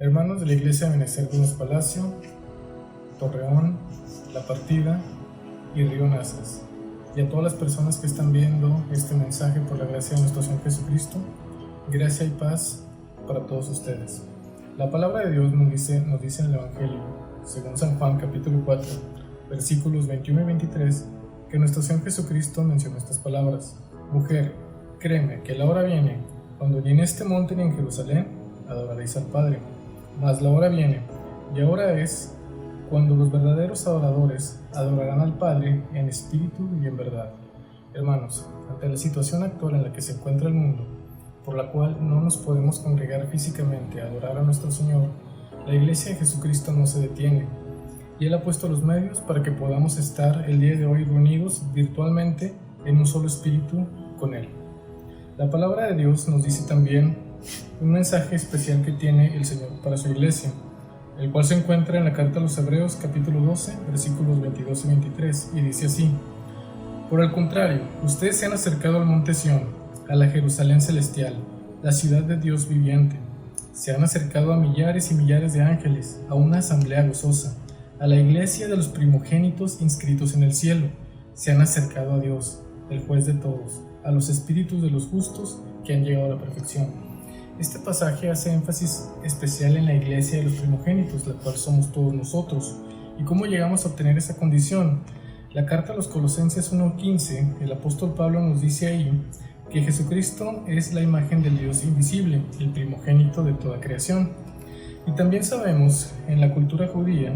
Hermanos de la Iglesia Benecer Gómez Palacio, Torreón, La Partida y Río Nazas, y a todas las personas que están viendo este mensaje por la gracia de nuestro Señor Jesucristo, gracia y paz para todos ustedes. La palabra de Dios nos dice en el Evangelio, según San Juan capítulo 4, versículos 21 y 23, que nuestro Señor Jesucristo mencionó estas palabras: Mujer, créeme que la hora viene, cuando ni en este monte ni en Jerusalén adoraréis al Padre, mas la hora viene, y ahora es, cuando los verdaderos adoradores adorarán al Padre en espíritu y en verdad. Hermanos, ante la situación actual en la que se encuentra el mundo, por la cual no nos podemos congregar físicamente a adorar a nuestro Señor, la Iglesia de Jesucristo no se detiene, y Él ha puesto los medios para que podamos estar el día de hoy reunidos virtualmente en un solo espíritu con Él. La palabra de Dios nos dice también un mensaje especial que tiene el Señor para su Iglesia, el cual se encuentra en la carta a los Hebreos capítulo 12, versículos 22 y 23, y dice así: Por el contrario, ustedes se han acercado al monte Sión, a la Jerusalén celestial, la ciudad de Dios viviente. Se han acercado a millares y millares de ángeles, a una asamblea gozosa, a la iglesia de los primogénitos inscritos en el cielo. Se han acercado a Dios, el juez de todos, a los espíritus de los justos que han llegado a la perfección. Este pasaje hace énfasis especial en la iglesia de los primogénitos, la cual somos todos nosotros. ¿Y cómo llegamos a obtener esa condición? La carta a los Colosenses 1:15, el apóstol Pablo nos dice ahí que Jesucristo es la imagen del Dios invisible, el primogénito de toda creación. Y también sabemos en la cultura judía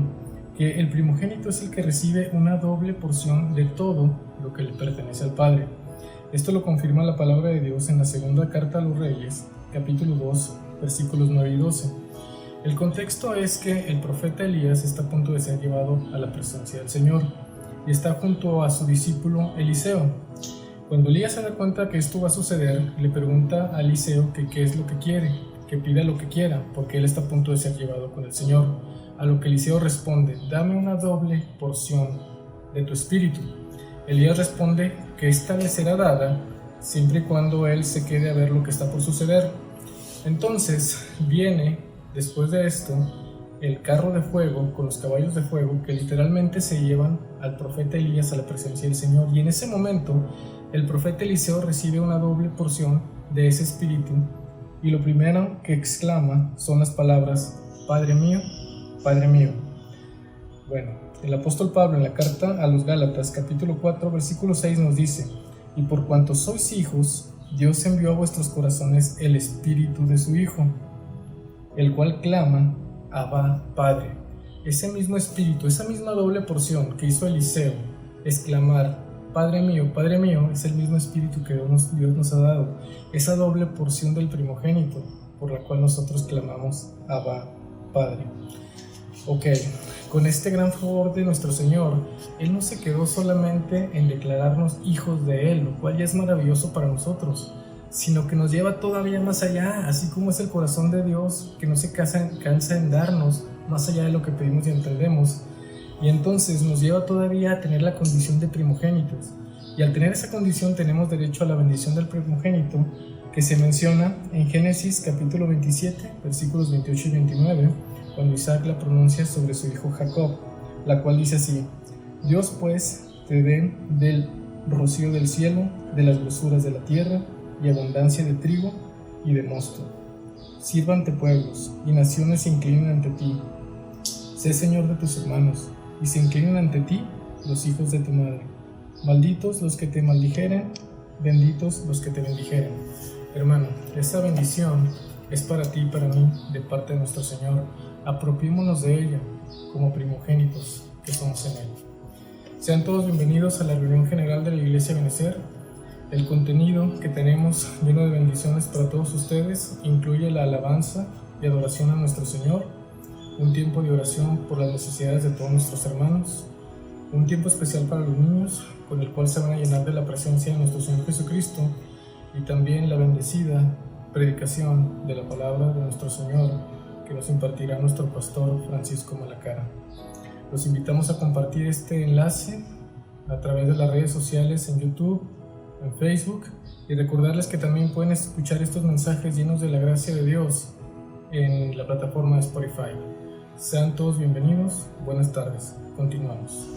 que el primogénito es el que recibe una doble porción de todo lo que le pertenece al Padre. Esto lo confirma la palabra de Dios en la segunda carta a los Reyes, capítulo 2, versículos 9 y 12. El contexto es que el profeta Elías está a punto de ser llevado a la presencia del Señor y está junto a su discípulo Eliseo. Cuando Elías se da cuenta que esto va a suceder, le pregunta a Eliseo que qué es lo que quiere, que pida lo que quiera, porque él está a punto de ser llevado con el Señor. A lo que Eliseo responde: dame una doble porción de tu espíritu. Elías responde que esta le será dada siempre y cuando él se quede a ver lo que está por suceder. Entonces viene, después de esto, el carro de fuego con los caballos de fuego que literalmente se llevan al profeta Elías a la presencia del Señor, y en ese momento el profeta Eliseo recibe una doble porción de ese espíritu, y lo primero que exclama son las palabras: Padre mío, Padre mío. Bueno, el apóstol Pablo en la carta a los Gálatas capítulo 4 versículo 6 nos dice: Y por cuanto sois hijos, Dios envió a vuestros corazones el espíritu de su Hijo, el cual clama: Abba, Padre. Ese mismo espíritu, esa misma doble porción que hizo Eliseo exclamar Padre mío, es el mismo espíritu que Dios nos ha dado, esa doble porción del primogénito, por la cual nosotros clamamos Abba, Padre. Ok, con este gran favor de nuestro Señor, Él no se quedó solamente en declararnos hijos de Él, lo cual ya es maravilloso para nosotros, sino que nos lleva todavía más allá, así como es el corazón de Dios, que no se cansa en darnos más allá de lo que pedimos y entendemos, y entonces nos lleva todavía a tener la condición de primogénitos, y al tener esa condición tenemos derecho a la bendición del primogénito, que se menciona en Génesis capítulo 27, versículos 28 y 29, cuando Isaac la pronuncia sobre su hijo Jacob, la cual dice así: Dios pues te dé del rocío del cielo, de las grosuras de la tierra, y abundancia de trigo y de mosto. Sírvante pueblos, y naciones se inclinen ante ti. Sé Señor de tus hermanos, y se inclinen ante ti los hijos de tu madre. Malditos los que te maldijeren, benditos los que te bendijeren. Hermano, esta bendición es para ti y para mí, de parte de nuestro Señor. Apropiémonos de ella como primogénitos que somos en Él. Sean todos bienvenidos a la reunión general de la Iglesia Benecer. El contenido que tenemos lleno de bendiciones para todos ustedes incluye la alabanza y adoración a nuestro Señor, un tiempo de oración por las necesidades de todos nuestros hermanos, un tiempo especial para los niños, con el cual se van a llenar de la presencia de nuestro Señor Jesucristo, y también la bendecida predicación de la palabra de nuestro Señor, que nos impartirá nuestro pastor Francisco Malacara. Los invitamos a compartir este enlace a través de las redes sociales en YouTube, en Facebook, y recordarles que también pueden escuchar estos mensajes llenos de la gracia de Dios en la plataforma de Spotify. Sean todos bienvenidos, buenas tardes, continuamos.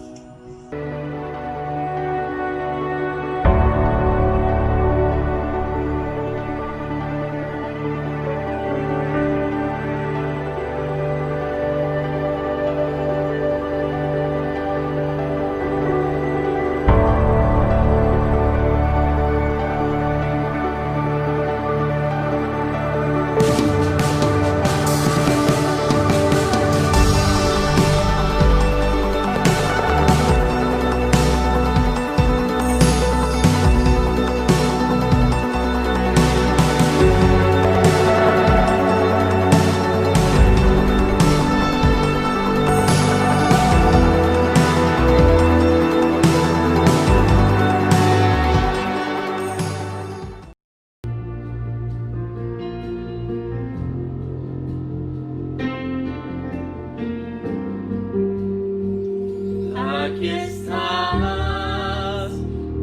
Aquí estás,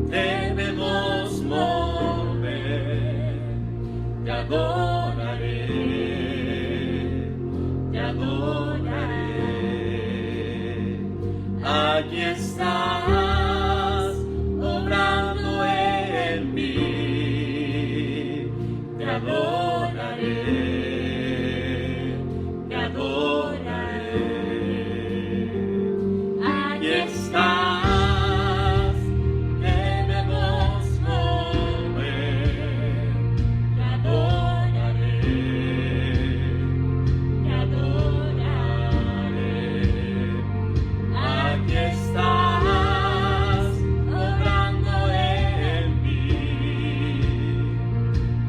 debemos mover, te adoraré, te adoraré. Aquí estás, obrando en mí, te adoraré, te adoraré. Aquí estás, debemos mover, te adoraré, te adoraré. Aquí estás, obrando en mí,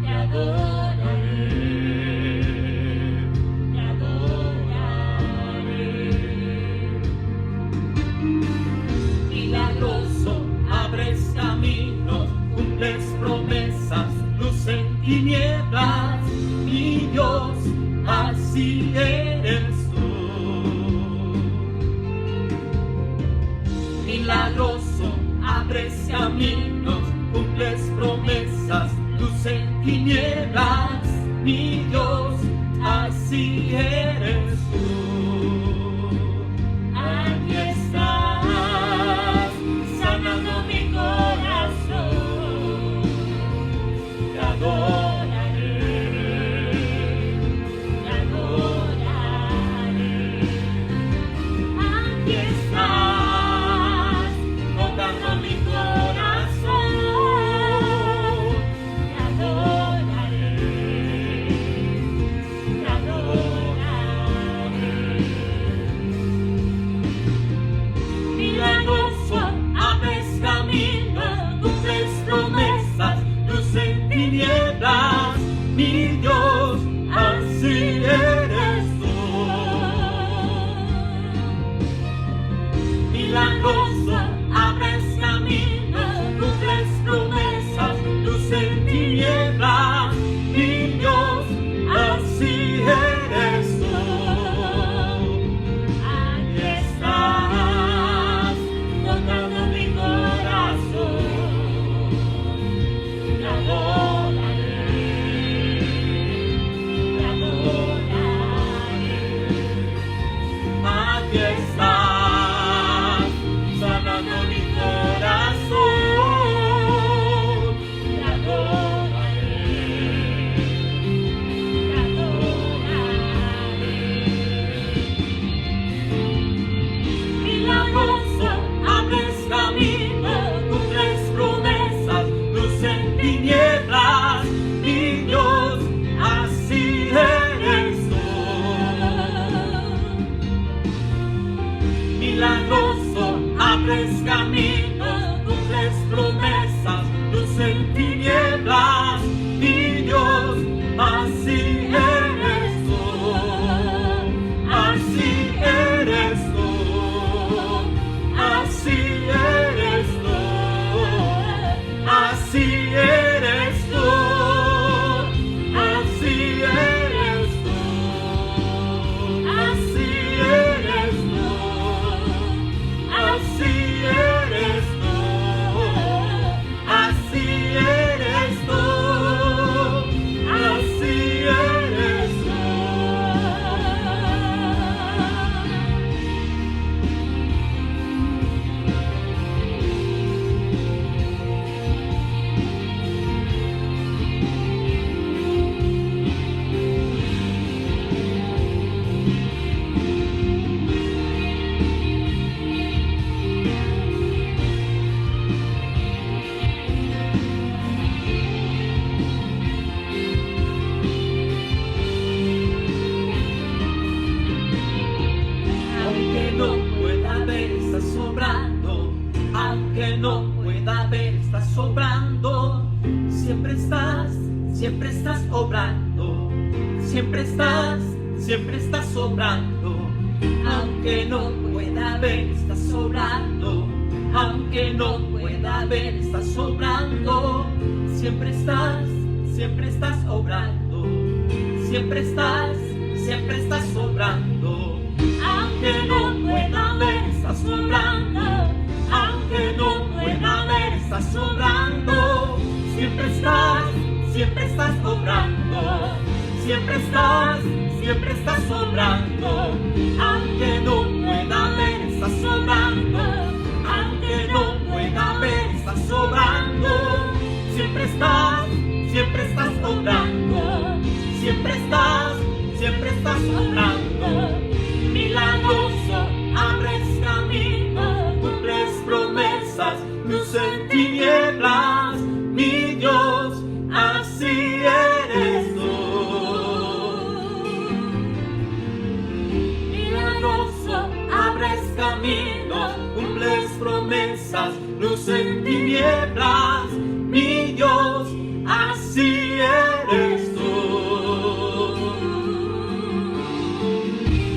te adoraré, te adoraré. Milagroso, abres caminos, cumples promesas, luz en tinieblas, mi Dios, así eres tú. Milagroso, abres caminos, cumples promesas, luz en tinieblas, mi Dios, así eres tú. Aquí estás, sanando mi corazón, te adoraré, te adoraré. obrando, siempre estás obrando, siempre estás obrando, aunque no pueda ver, estás obrando, aunque no pueda ver, estás obrando, siempre estás obrando, siempre estás obrando, aunque no pueda ver, estás obrando, aunque no pueda ver, estás obrando, siempre estás obrando, siempre estás obrando, aunque no pueda ver, estás obrando, aunque no pueda ver, estás obrando, siempre estás obrando, siempre estás obrando, milagroso, abres camino, cumples promesas, luz en tinieblas, mi Dios, así eres tú. Milagroso, abres camino, cumples promesas, luz en tinieblas, mi Dios, así eres tú.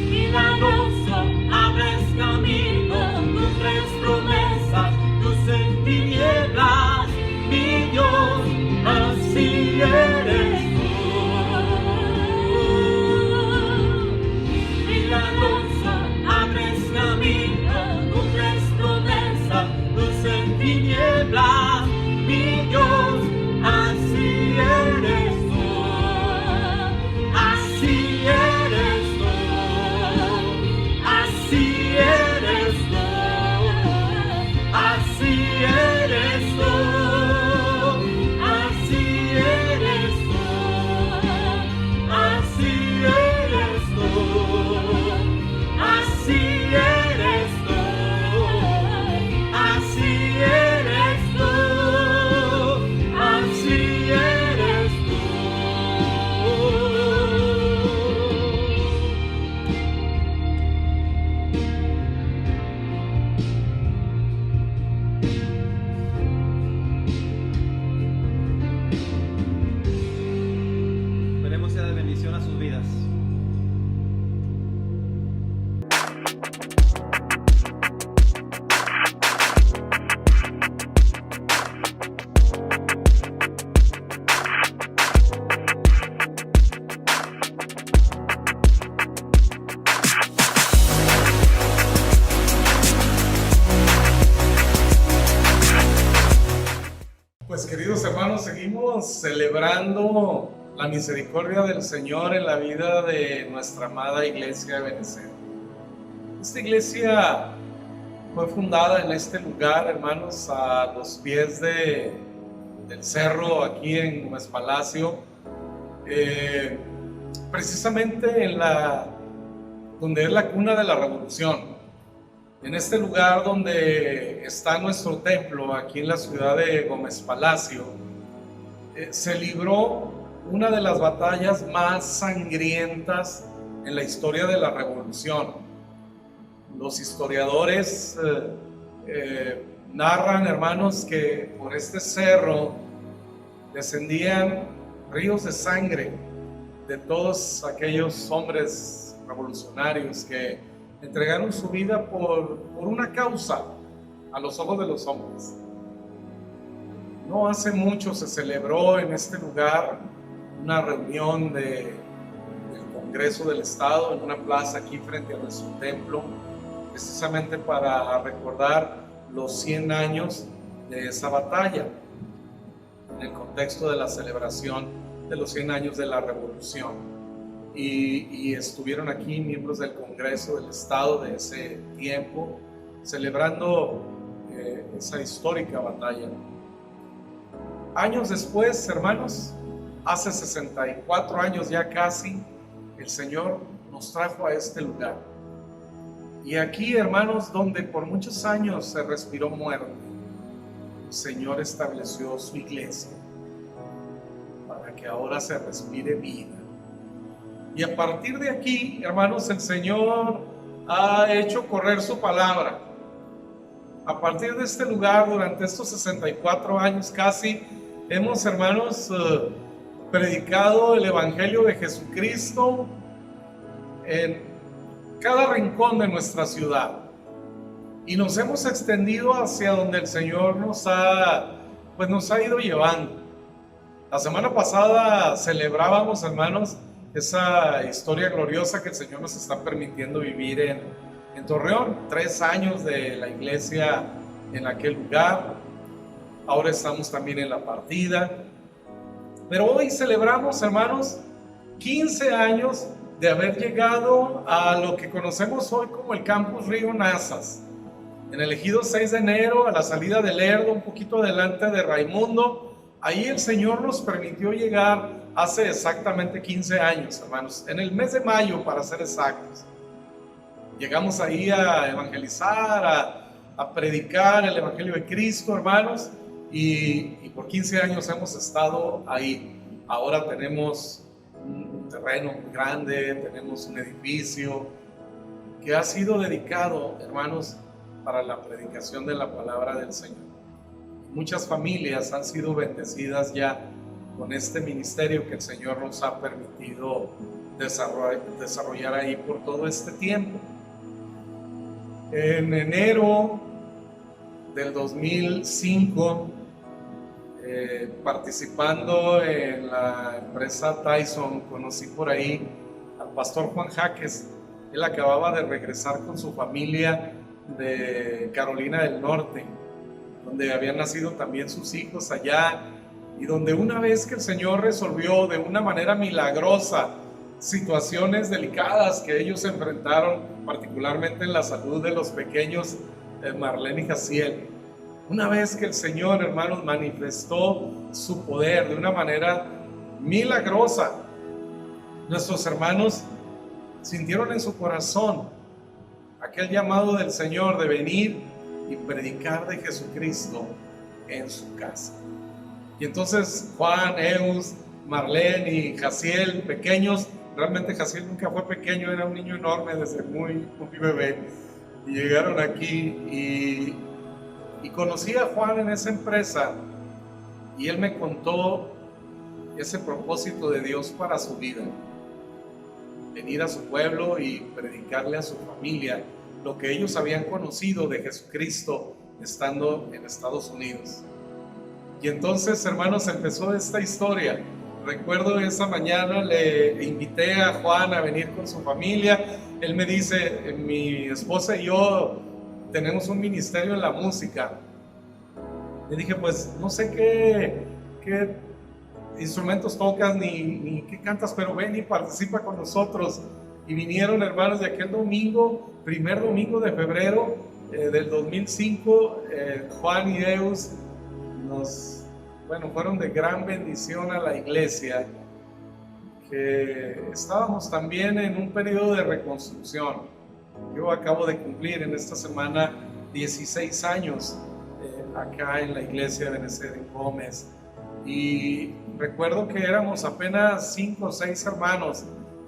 Milagroso, abres camino, cumples promesas, luz en tinieblas, mi Dios, así eres tú. Milagroso, abres camino, cumples promesas, luz en tinieblas, mi Dios, así eres tú. Así eres tú. Así eres tú. Así eres tú. Así eres tú. Así eres tú. Así eres tú. Así eres tú. Así eres tú. Esperemos sea de bendición a sus vidas. Pues queridos hermanos, seguimos celebrando la misericordia del Señor en la vida de nuestra amada iglesia de Benecer. Esta iglesia fue fundada en este lugar, hermanos, a los pies del cerro aquí en Gómez Palacio, precisamente donde es la cuna de la revolución. En este lugar donde está nuestro templo, aquí en la ciudad de Gómez Palacio, se libró una de las batallas más sangrientas en la historia de la revolución. Los historiadores narran, hermanos, que por este cerro descendían ríos de sangre de todos aquellos hombres revolucionarios que entregaron su vida por una causa a los ojos de los hombres. No hace mucho se celebró en este lugar una reunión del Congreso del Estado en una plaza aquí frente a nuestro templo, precisamente para recordar los 100 años de esa batalla, en el contexto de la celebración de los 100 años de la Revolución. Y estuvieron aquí miembros del Congreso del Estado de ese tiempo, celebrando esa histórica batalla. Años después, hermanos, hace 64 años ya casi, el Señor nos trajo a este lugar. Y aquí, hermanos, donde por muchos años se respiró muerte, el Señor estableció su iglesia para que ahora se respire vida. Y a partir de aquí, hermanos, el Señor ha hecho correr su palabra. A partir de este lugar, durante estos 64 años casi, hemos, hermanos, predicado el Evangelio de Jesucristo en cada rincón de nuestra ciudad. Y nos hemos extendido hacia donde el Señor nos ha ido llevando. La semana pasada celebrábamos, hermanos, esa historia gloriosa que el Señor nos está permitiendo vivir en Torreón. 3 años de la iglesia en aquel lugar. Ahora estamos también en la partida. Pero hoy celebramos, hermanos, 15 años de haber llegado a lo que conocemos hoy como el Campus Río Nazas. En el ejido 6 de enero, a la salida del Lerdo, un poquito adelante de Raimundo, ahí el Señor nos permitió llegar hace exactamente 15 años, hermanos, en el mes de mayo, para ser exactos. Llegamos ahí a evangelizar, a predicar el Evangelio de Cristo, hermanos, y por 15 años hemos estado ahí. Ahora tenemos un terreno muy grande, tenemos un edificio que ha sido dedicado, hermanos, para la predicación de la palabra del Señor. Muchas familias han sido bendecidas ya con este ministerio que el Señor nos ha permitido desarrollar ahí por todo este tiempo. En enero del 2005, participando en la empresa Tyson, conocí por ahí al pastor Juan Jaques. Él acababa de regresar con su familia de Carolina del Norte, donde habían nacido también sus hijos allá, y donde una vez que el Señor resolvió de una manera milagrosa situaciones delicadas que ellos enfrentaron, particularmente en la salud de los pequeños Marlene y Jaciel, una vez que el Señor, hermanos, manifestó su poder de una manera milagrosa, nuestros hermanos sintieron en su corazón aquel llamado del Señor de venir y predicar de Jesucristo en su casa. Y entonces Juan, Eus, Marlene y Jaciel, pequeños, realmente Jaciel nunca fue pequeño, era un niño enorme desde muy bebé, y llegaron aquí y conocí a Juan en esa empresa, y él me contó ese propósito de Dios para su vida: venir a su pueblo y predicarle a su familia lo que ellos habían conocido de Jesucristo estando en Estados Unidos. Y entonces, hermanos, empezó esta historia. Recuerdo esa mañana le invité a Juan a venir con su familia. Él me dice: mi esposa y yo tenemos un ministerio en la música. Le dije: pues no sé qué instrumentos tocas ni qué cantas, pero ven y participa con nosotros. Y vinieron, hermanos, de aquel domingo, primer domingo de febrero del 2005, Juan y Eus fueron de gran bendición a la iglesia, que estábamos también en un periodo de reconstrucción. Yo acabo de cumplir en esta semana 16 años acá en la iglesia de Benecer en Gómez, y recuerdo que éramos apenas 5 o 6 hermanos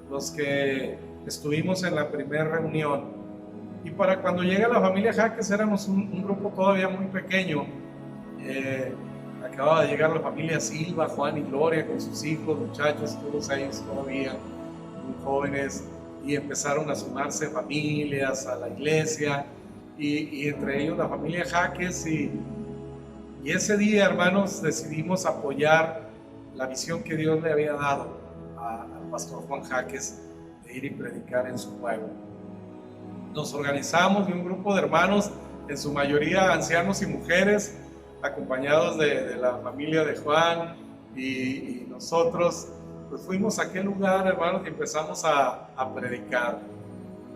los que estuvimos en la primera reunión, y para cuando llega la familia Jaques éramos un grupo todavía muy pequeño. Acababa de llegar la familia Silva, Juan y Gloria con sus hijos, muchachos, todos ellos todavía muy jóvenes, y empezaron a sumarse familias a la iglesia, y entre ellos la familia Jaques, y ese día, hermanos, decidimos apoyar la visión que Dios le había dado al pastor Juan Jaques de ir y predicar en su pueblo. Nos organizamos de un grupo de hermanos, en su mayoría ancianos y mujeres, acompañados de la familia de Juan, y nosotros pues fuimos a aquel lugar, hermanos, y empezamos a predicar.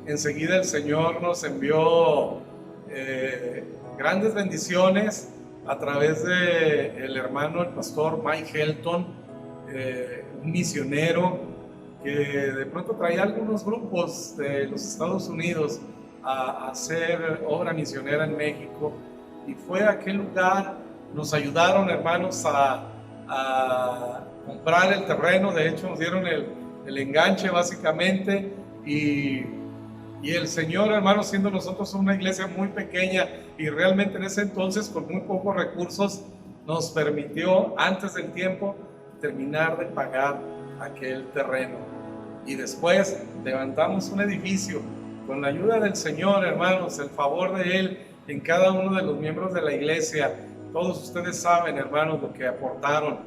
Enseguida el Señor nos envió grandes bendiciones a través del hermano, el pastor Mike Helton, un misionero que de pronto traía algunos grupos de los Estados Unidos a hacer obra misionera en México, y fue a aquel lugar. Nos ayudaron, hermanos, a comprar el terreno. De hecho, nos dieron el enganche básicamente, y Y el Señor, hermanos, siendo nosotros una iglesia muy pequeña y realmente en ese entonces con muy pocos recursos, nos permitió antes del tiempo terminar de pagar aquel terreno. Y después levantamos un edificio con la ayuda del Señor, hermanos, el favor de Él en cada uno de los miembros de la iglesia. Todos ustedes saben, hermanos, lo que aportaron.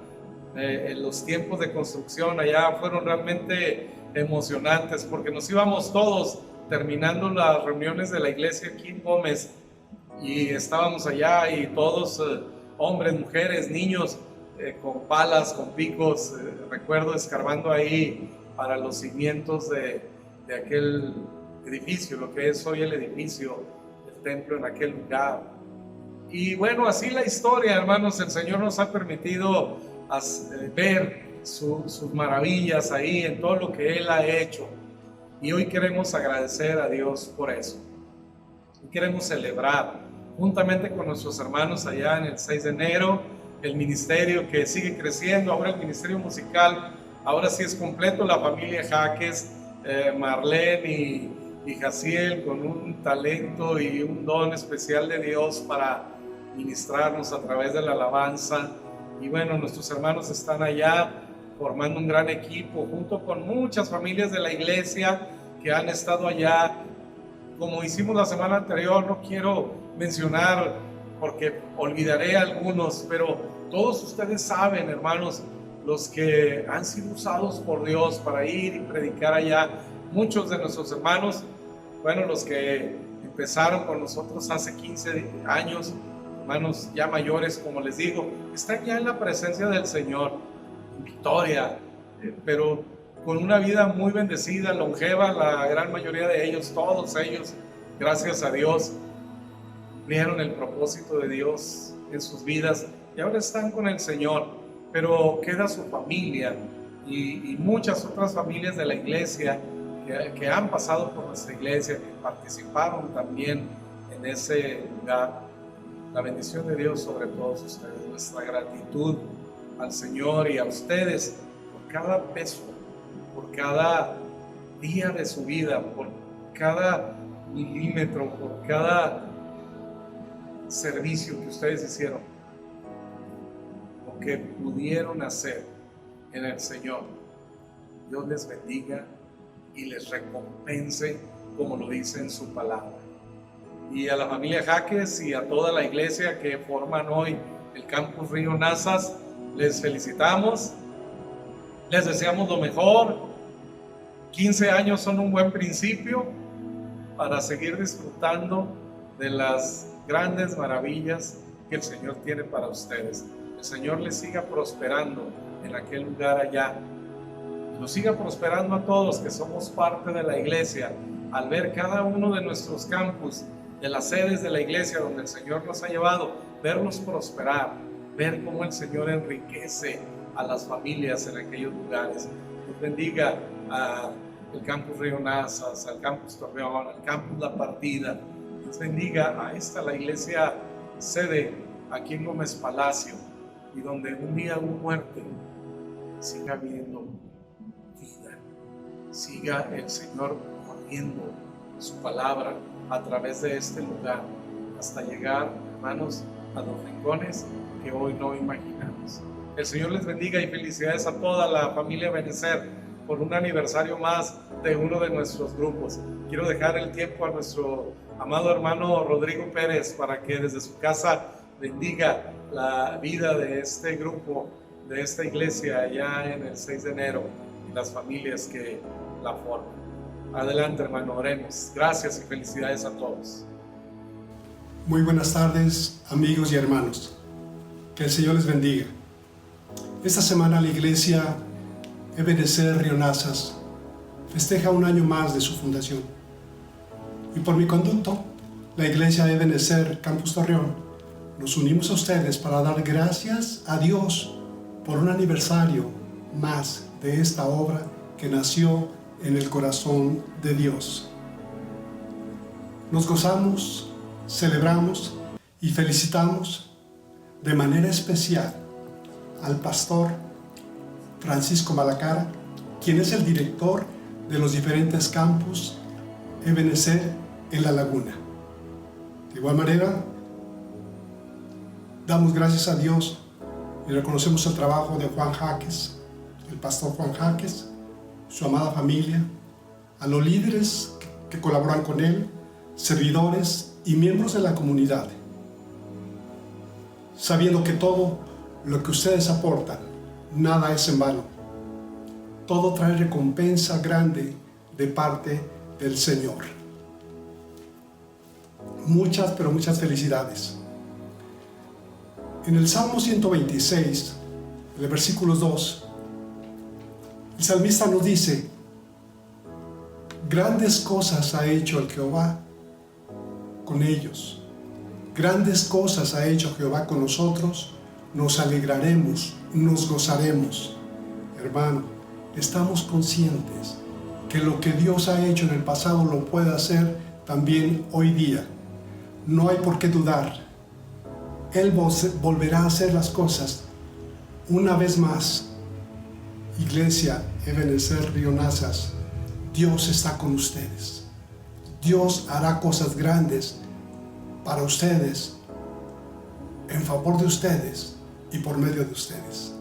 En los tiempos de construcción allá fueron realmente emocionantes porque nos íbamos todos terminando las reuniones de la iglesia aquí en Gómez y estábamos allá y todos, hombres, mujeres, niños, con palas, con picos, recuerdo escarbando ahí para los cimientos de aquel edificio, lo que es hoy el edificio, el templo en aquel lugar. Y bueno, así la historia, hermanos, el Señor nos ha permitido ver sus maravillas ahí en todo lo que Él ha hecho. Y hoy queremos agradecer a Dios por eso. Y queremos celebrar juntamente con nuestros hermanos allá en el 6 de enero, el ministerio que sigue creciendo, ahora el ministerio musical, ahora sí es completo, la familia Jaques, Marlene y Jaciel, con un talento y un don especial de Dios para ministrarnos a través de la alabanza. Y bueno, nuestros hermanos están allá formando un gran equipo, junto con muchas familias de la iglesia que han estado allá. Como hicimos la semana anterior, no quiero mencionar porque olvidaré a algunos, pero todos ustedes saben, hermanos, los que han sido usados por Dios para ir y predicar allá. Muchos de nuestros hermanos, bueno, los que empezaron con nosotros hace 15 años, hermanos ya mayores, como les digo, están ya en la presencia del Señor, en victoria, pero con una vida muy bendecida, longeva, la gran mayoría de ellos, todos ellos, gracias a Dios, cumplieron el propósito de Dios en sus vidas y ahora están con el Señor, pero queda su familia y muchas otras familias de la iglesia que han pasado por nuestra iglesia, que participaron también en ese lugar. La bendición de Dios sobre todos ustedes, nuestra gratitud al Señor y a ustedes por cada peso, por cada día de su vida, por cada milímetro, por cada servicio que ustedes hicieron, o que pudieron hacer en el Señor. Dios les bendiga y les recompense como lo dice en su palabra. Y a la familia Jaques y a toda la iglesia que forman hoy el Campus Río Nazas, les felicitamos, les deseamos lo mejor. 15 años son un buen principio para seguir disfrutando de las grandes maravillas que el Señor tiene para ustedes. El Señor les siga prosperando en aquel lugar allá. Nos siga prosperando a todos que somos parte de la iglesia, al ver cada uno de nuestros campus, de las sedes de la iglesia donde el Señor nos ha llevado, verlos prosperar, ver cómo el Señor enriquece a las familias en aquellos lugares. Dios bendiga al Campus Río Nazas, al Campus Torreón, al Campus La Partida. Dios bendiga a la iglesia sede aquí en Gómez Palacio, y donde un día hubo muerte, siga habiendo vida, siga el Señor poniendo su palabra a través de este lugar hasta llegar, hermanos, a los rincones que hoy no imaginamos. El Señor les bendiga y felicidades a toda la familia Benecer por un aniversario más de uno de nuestros grupos. Quiero dejar el tiempo a nuestro amado hermano Rodrigo Pérez para que desde su casa bendiga la vida de este grupo, de esta iglesia allá en el 6 de enero y las familias que la forman. Adelante, hermano, oremos. Gracias y felicidades a todos. Muy buenas tardes, amigos y hermanos. Que el Señor les bendiga. Esta semana la iglesia Ebenecer Río Nazas festeja un año más de su fundación. Y por mi conducto, la iglesia Ebenecer Campus Torreón, nos unimos a ustedes para dar gracias a Dios por un aniversario más de esta obra que nació en el corazón de Dios. Nos gozamos, celebramos y felicitamos de manera especial al pastor Francisco Malacara, quien es el director de los diferentes campus Ebenecer en La Laguna. De igual manera, damos gracias a Dios y reconocemos el trabajo de Juan Jaques, el pastor Juan Jaques, su amada familia, a los líderes que colaboran con él, servidores y miembros de la comunidad, sabiendo que todo lo que ustedes aportan, nada es en vano. Todo trae recompensa grande de parte del Señor. Muchas, pero muchas felicidades. En el Salmo 126, en el versículo 2, el salmista nos dice: grandes cosas ha hecho el Jehová con ellos. Grandes cosas ha hecho Jehová con nosotros. Nos alegraremos, nos gozaremos. Hermano, estamos conscientes que lo que Dios ha hecho en el pasado lo puede hacer también hoy día. No hay por qué dudar. Él volverá a hacer las cosas una vez más. Iglesia Ebenecer Río Nazas, Dios está con ustedes. Dios hará cosas grandes para ustedes, en favor de ustedes y por medio de ustedes.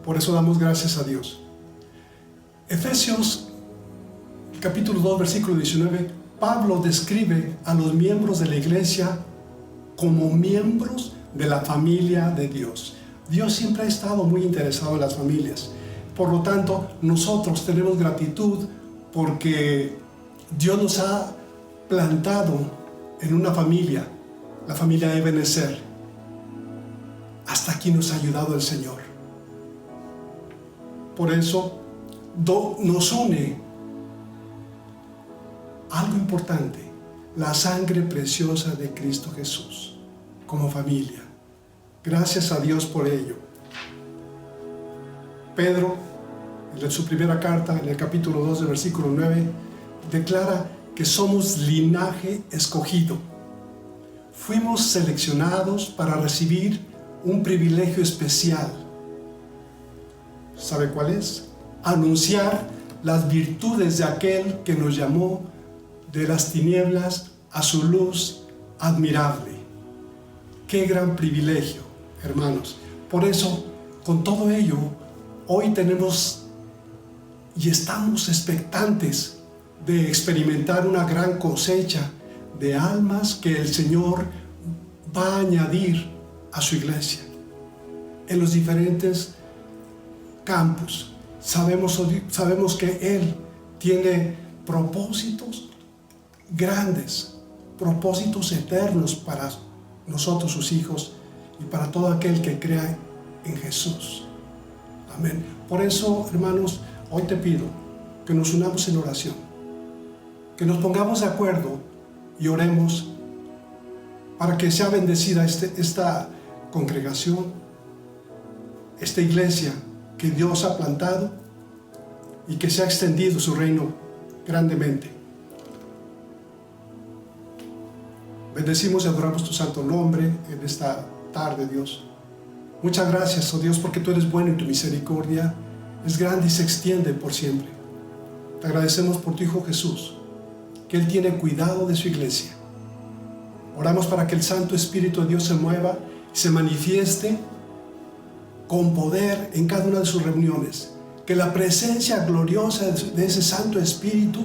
Por eso damos gracias a Dios. Efesios capítulo 2, versículo 19, Pablo describe a los miembros de la iglesia como miembros de la familia de Dios. Dios siempre ha estado muy interesado en las familias. Por lo tanto, nosotros tenemos gratitud porque Dios nos ha plantado en una familia, la familia de Ebenecer. Hasta aquí nos ha ayudado el Señor. Por eso nos une algo importante: la sangre preciosa de Cristo Jesús como familia. Gracias a Dios por ello. Pedro, en su primera carta, en el capítulo 2, versículo 9, declara que somos linaje escogido. Fuimos seleccionados para recibir un privilegio especial. ¿Sabe cuál es? Anunciar las virtudes de aquel que nos llamó de las tinieblas a su luz admirable. ¡Qué gran privilegio, hermanos! Por eso, con todo ello, hoy tenemos y estamos expectantes de experimentar una gran cosecha de almas que el Señor va a añadir a su iglesia en los diferentes campos. Sabemos que Él tiene propósitos grandes, propósitos eternos para nosotros, sus hijos, y para todo aquel que crea en Jesús. Amén. Por eso, hermanos, hoy te pido que nos unamos en oración, que nos pongamos de acuerdo y oremos para que sea bendecida esta congregación, esta iglesia que Dios ha plantado, y que se ha extendido su reino grandemente. Bendecimos y adoramos tu santo nombre en esta tarde, Dios. Muchas gracias, oh Dios, porque tú eres bueno y tu misericordia es grande y se extiende por siempre. Te agradecemos por tu Hijo Jesús, que Él tiene cuidado de su iglesia. Oramos para que el Santo Espíritu de Dios se mueva y se manifieste con poder en cada una de sus reuniones. Que la presencia gloriosa de ese Santo Espíritu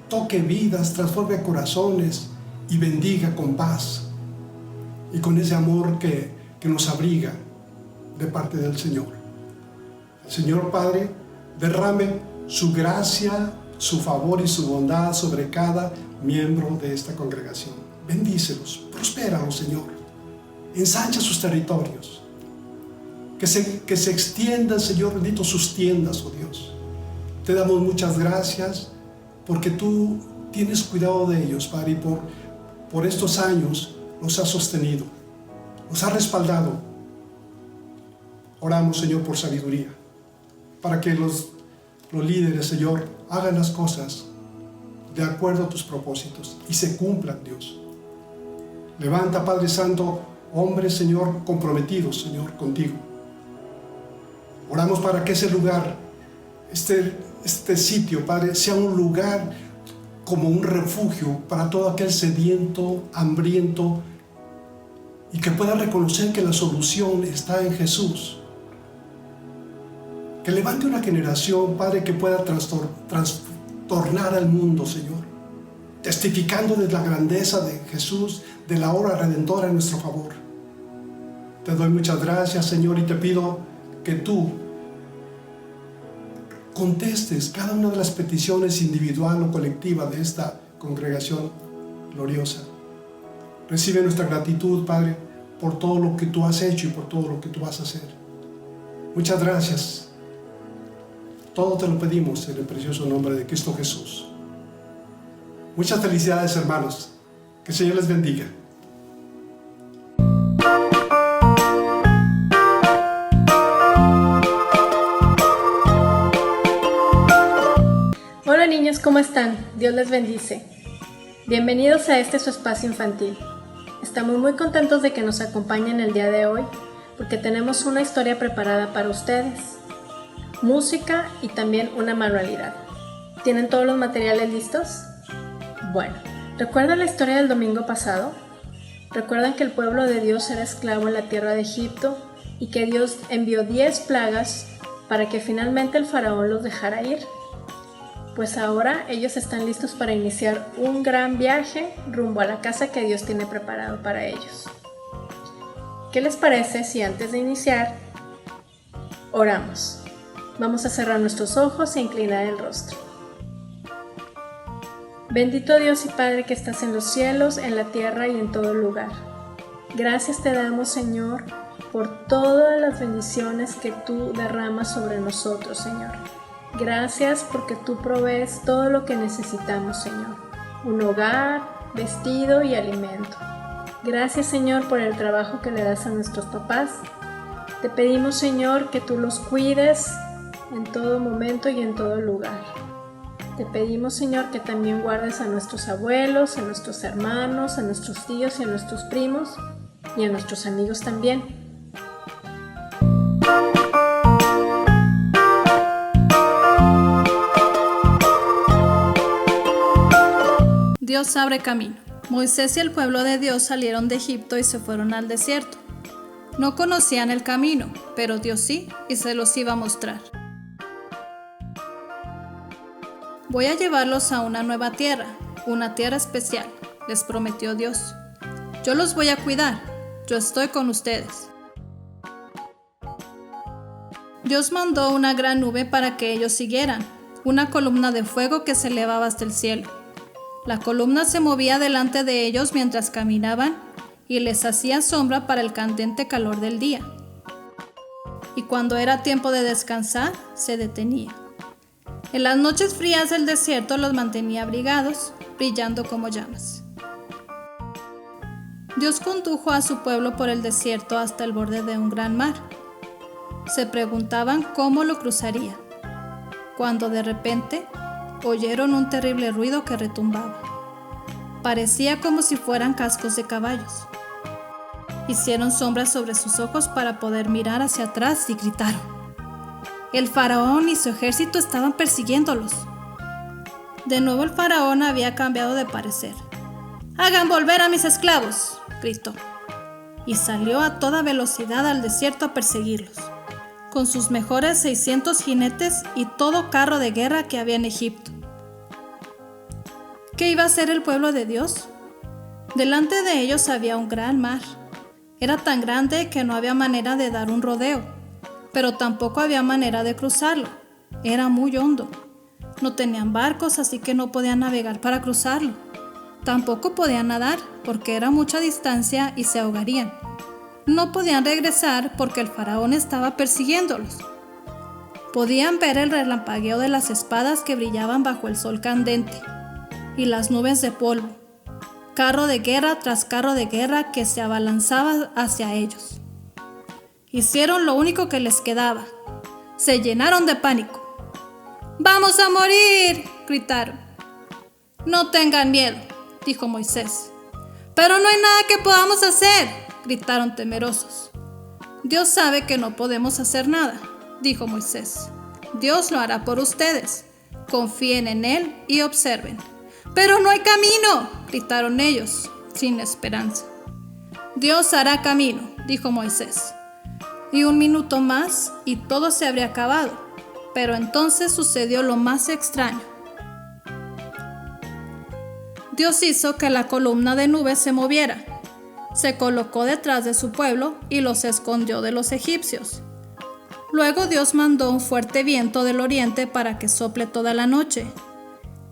toque vidas, transforme corazones y bendiga con paz y con ese amor que nos abriga de parte del Señor. El Señor Padre derrame su gracia, su favor y su bondad sobre cada miembro de esta congregación. Bendícelos, prospéralos, Señor. Ensancha sus territorios. Que se extiendan, Señor bendito, sus tiendas, oh Dios. Te damos muchas gracias porque tú tienes cuidado de ellos, Padre, y por estos años los has sostenido, los has respaldado. Oramos, Señor, por sabiduría, para que los líderes, Señor, hagan las cosas de acuerdo a tus propósitos y se cumplan, Dios. Levanta, Padre Santo, hombres, Señor, comprometidos, Señor, contigo. Oramos para que ese lugar esté este sitio, Padre, sea un lugar como un refugio para todo aquel sediento, hambriento, y que pueda reconocer que la solución está en Jesús. Que levante una generación, Padre, que pueda trastornar al mundo, Señor, testificando de la grandeza de Jesús, de la obra redentora en nuestro favor. Te doy muchas gracias, Señor, y te pido que tú contestes cada una de las peticiones individual o colectiva de esta congregación gloriosa. Recibe nuestra gratitud, Padre, por todo lo que tú has hecho y por todo lo que tú vas a hacer. Muchas gracias. Todo te lo pedimos en el precioso nombre de Cristo Jesús. Muchas felicidades, hermanos. Que el Señor les bendiga. Hola niños, ¿cómo están? Dios les bendice. Bienvenidos a su espacio infantil. Estamos muy contentos de que nos acompañen el día de hoy porque tenemos una historia preparada para ustedes, música y también una manualidad. ¿Tienen todos los materiales listos? Bueno, ¿recuerdan la historia del domingo pasado? ¿Recuerdan que el pueblo de Dios era esclavo en la tierra de Egipto y que Dios envió 10 plagas para que finalmente el faraón los dejara ir? Pues ahora ellos están listos para iniciar un gran viaje rumbo a la casa que Dios tiene preparado para ellos. ¿Qué les parece si antes de iniciar oramos? Vamos a cerrar nuestros ojos e inclinar el rostro. Bendito Dios y Padre que estás en los cielos, en la tierra y en todo lugar. Gracias te damos, Señor, por todas las bendiciones que tú derramas sobre nosotros, Señor. Gracias porque tú provees todo lo que necesitamos, Señor. Un hogar, vestido y alimento. Gracias, Señor, por el trabajo que le das a nuestros papás. Te pedimos, Señor, que tú los cuides en todo momento y en todo lugar. Te pedimos, Señor, que también guardes a nuestros abuelos, a nuestros hermanos, a nuestros tíos y a nuestros primos y a nuestros amigos también. Dios abre camino. Moisés y el pueblo de Dios salieron de Egipto y se fueron al desierto. No conocían el camino, pero Dios sí, y se los iba a mostrar. Voy a llevarlos a una nueva tierra, una tierra especial, les prometió Dios. Yo los voy a cuidar, yo estoy con ustedes. Dios mandó una gran nube para que ellos siguieran, una columna de fuego que se elevaba hasta el cielo. La columna se movía delante de ellos mientras caminaban y les hacía sombra para el candente calor del día. Y cuando era tiempo de descansar, se detenía. En las noches frías del desierto los mantenía abrigados, brillando como llamas. Dios condujo a su pueblo por el desierto hasta el borde de un gran mar. Se preguntaban cómo lo cruzaría, cuando de repente oyeron un terrible ruido que retumbaba. Parecía como si fueran cascos de caballos. Hicieron sombras sobre sus ojos para poder mirar hacia atrás y gritaron. El faraón y su ejército estaban persiguiéndolos. De nuevo el faraón había cambiado de parecer. ¡Hagan volver a mis esclavos!, gritó. Y salió a toda velocidad al desierto a perseguirlos, con sus mejores 600 jinetes y todo carro de guerra que había en Egipto. ¿Qué iba a hacer el pueblo de Dios? Delante de ellos había un gran mar. Era tan grande que no había manera de dar un rodeo, pero tampoco había manera de cruzarlo. Era muy hondo. No tenían barcos, así que no podían navegar para cruzarlo. Tampoco podían nadar, porque era mucha distancia y se ahogarían. No podían regresar porque el faraón estaba persiguiéndolos. Podían ver el relampagueo de las espadas que brillaban bajo el sol candente y las nubes de polvo, carro de guerra tras carro de guerra que se abalanzaba hacia ellos. Hicieron lo único que les quedaba. Se llenaron de pánico. ¡Vamos a morir!, gritaron. No tengan miedo, dijo Moisés. Pero no hay nada que podamos hacer, gritaron temerosos. Dios sabe que no podemos hacer nada, dijo Moisés. Dios lo hará por ustedes. confíen en Él y observen. ¡Pero no hay camino!, gritaron ellos, sin esperanza. Dios hará camino, dijo Moisés. Y un minuto más y todo se habría acabado. Pero entonces sucedió lo más extraño. Dios hizo que la columna de nube se moviera. Se colocó detrás de su pueblo y los escondió de los egipcios. Luego Dios mandó un fuerte viento del oriente para que sople toda la noche.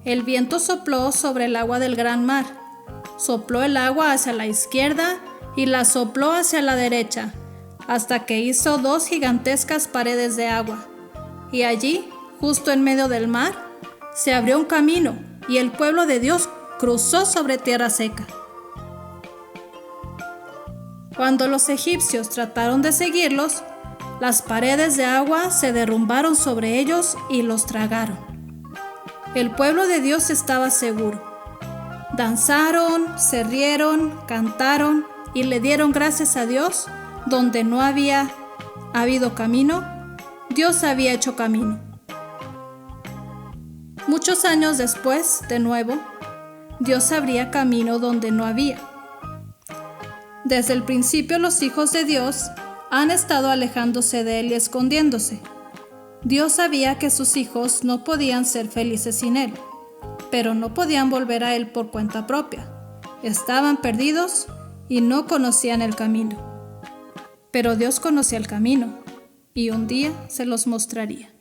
El viento sopló sobre el agua del gran mar. Sopló el agua hacia la izquierda y la sopló hacia la derecha, hasta que hizo 2 gigantescas paredes de agua. Y allí, justo en medio del mar, se abrió un camino y el pueblo de Dios cruzó sobre tierra seca. Cuando los egipcios trataron de seguirlos, las paredes de agua se derrumbaron sobre ellos y los tragaron. El pueblo de Dios estaba seguro. Danzaron, se rieron, cantaron y le dieron gracias a Dios. Donde no había habido camino, Dios había hecho camino. Muchos años después, de nuevo, Dios abría camino donde no había. Desde el principio los hijos de Dios han estado alejándose de Él y escondiéndose. Dios sabía que sus hijos no podían ser felices sin Él, pero no podían volver a Él por cuenta propia. Estaban perdidos y no conocían el camino. Pero Dios conocía el camino y un día se los mostraría.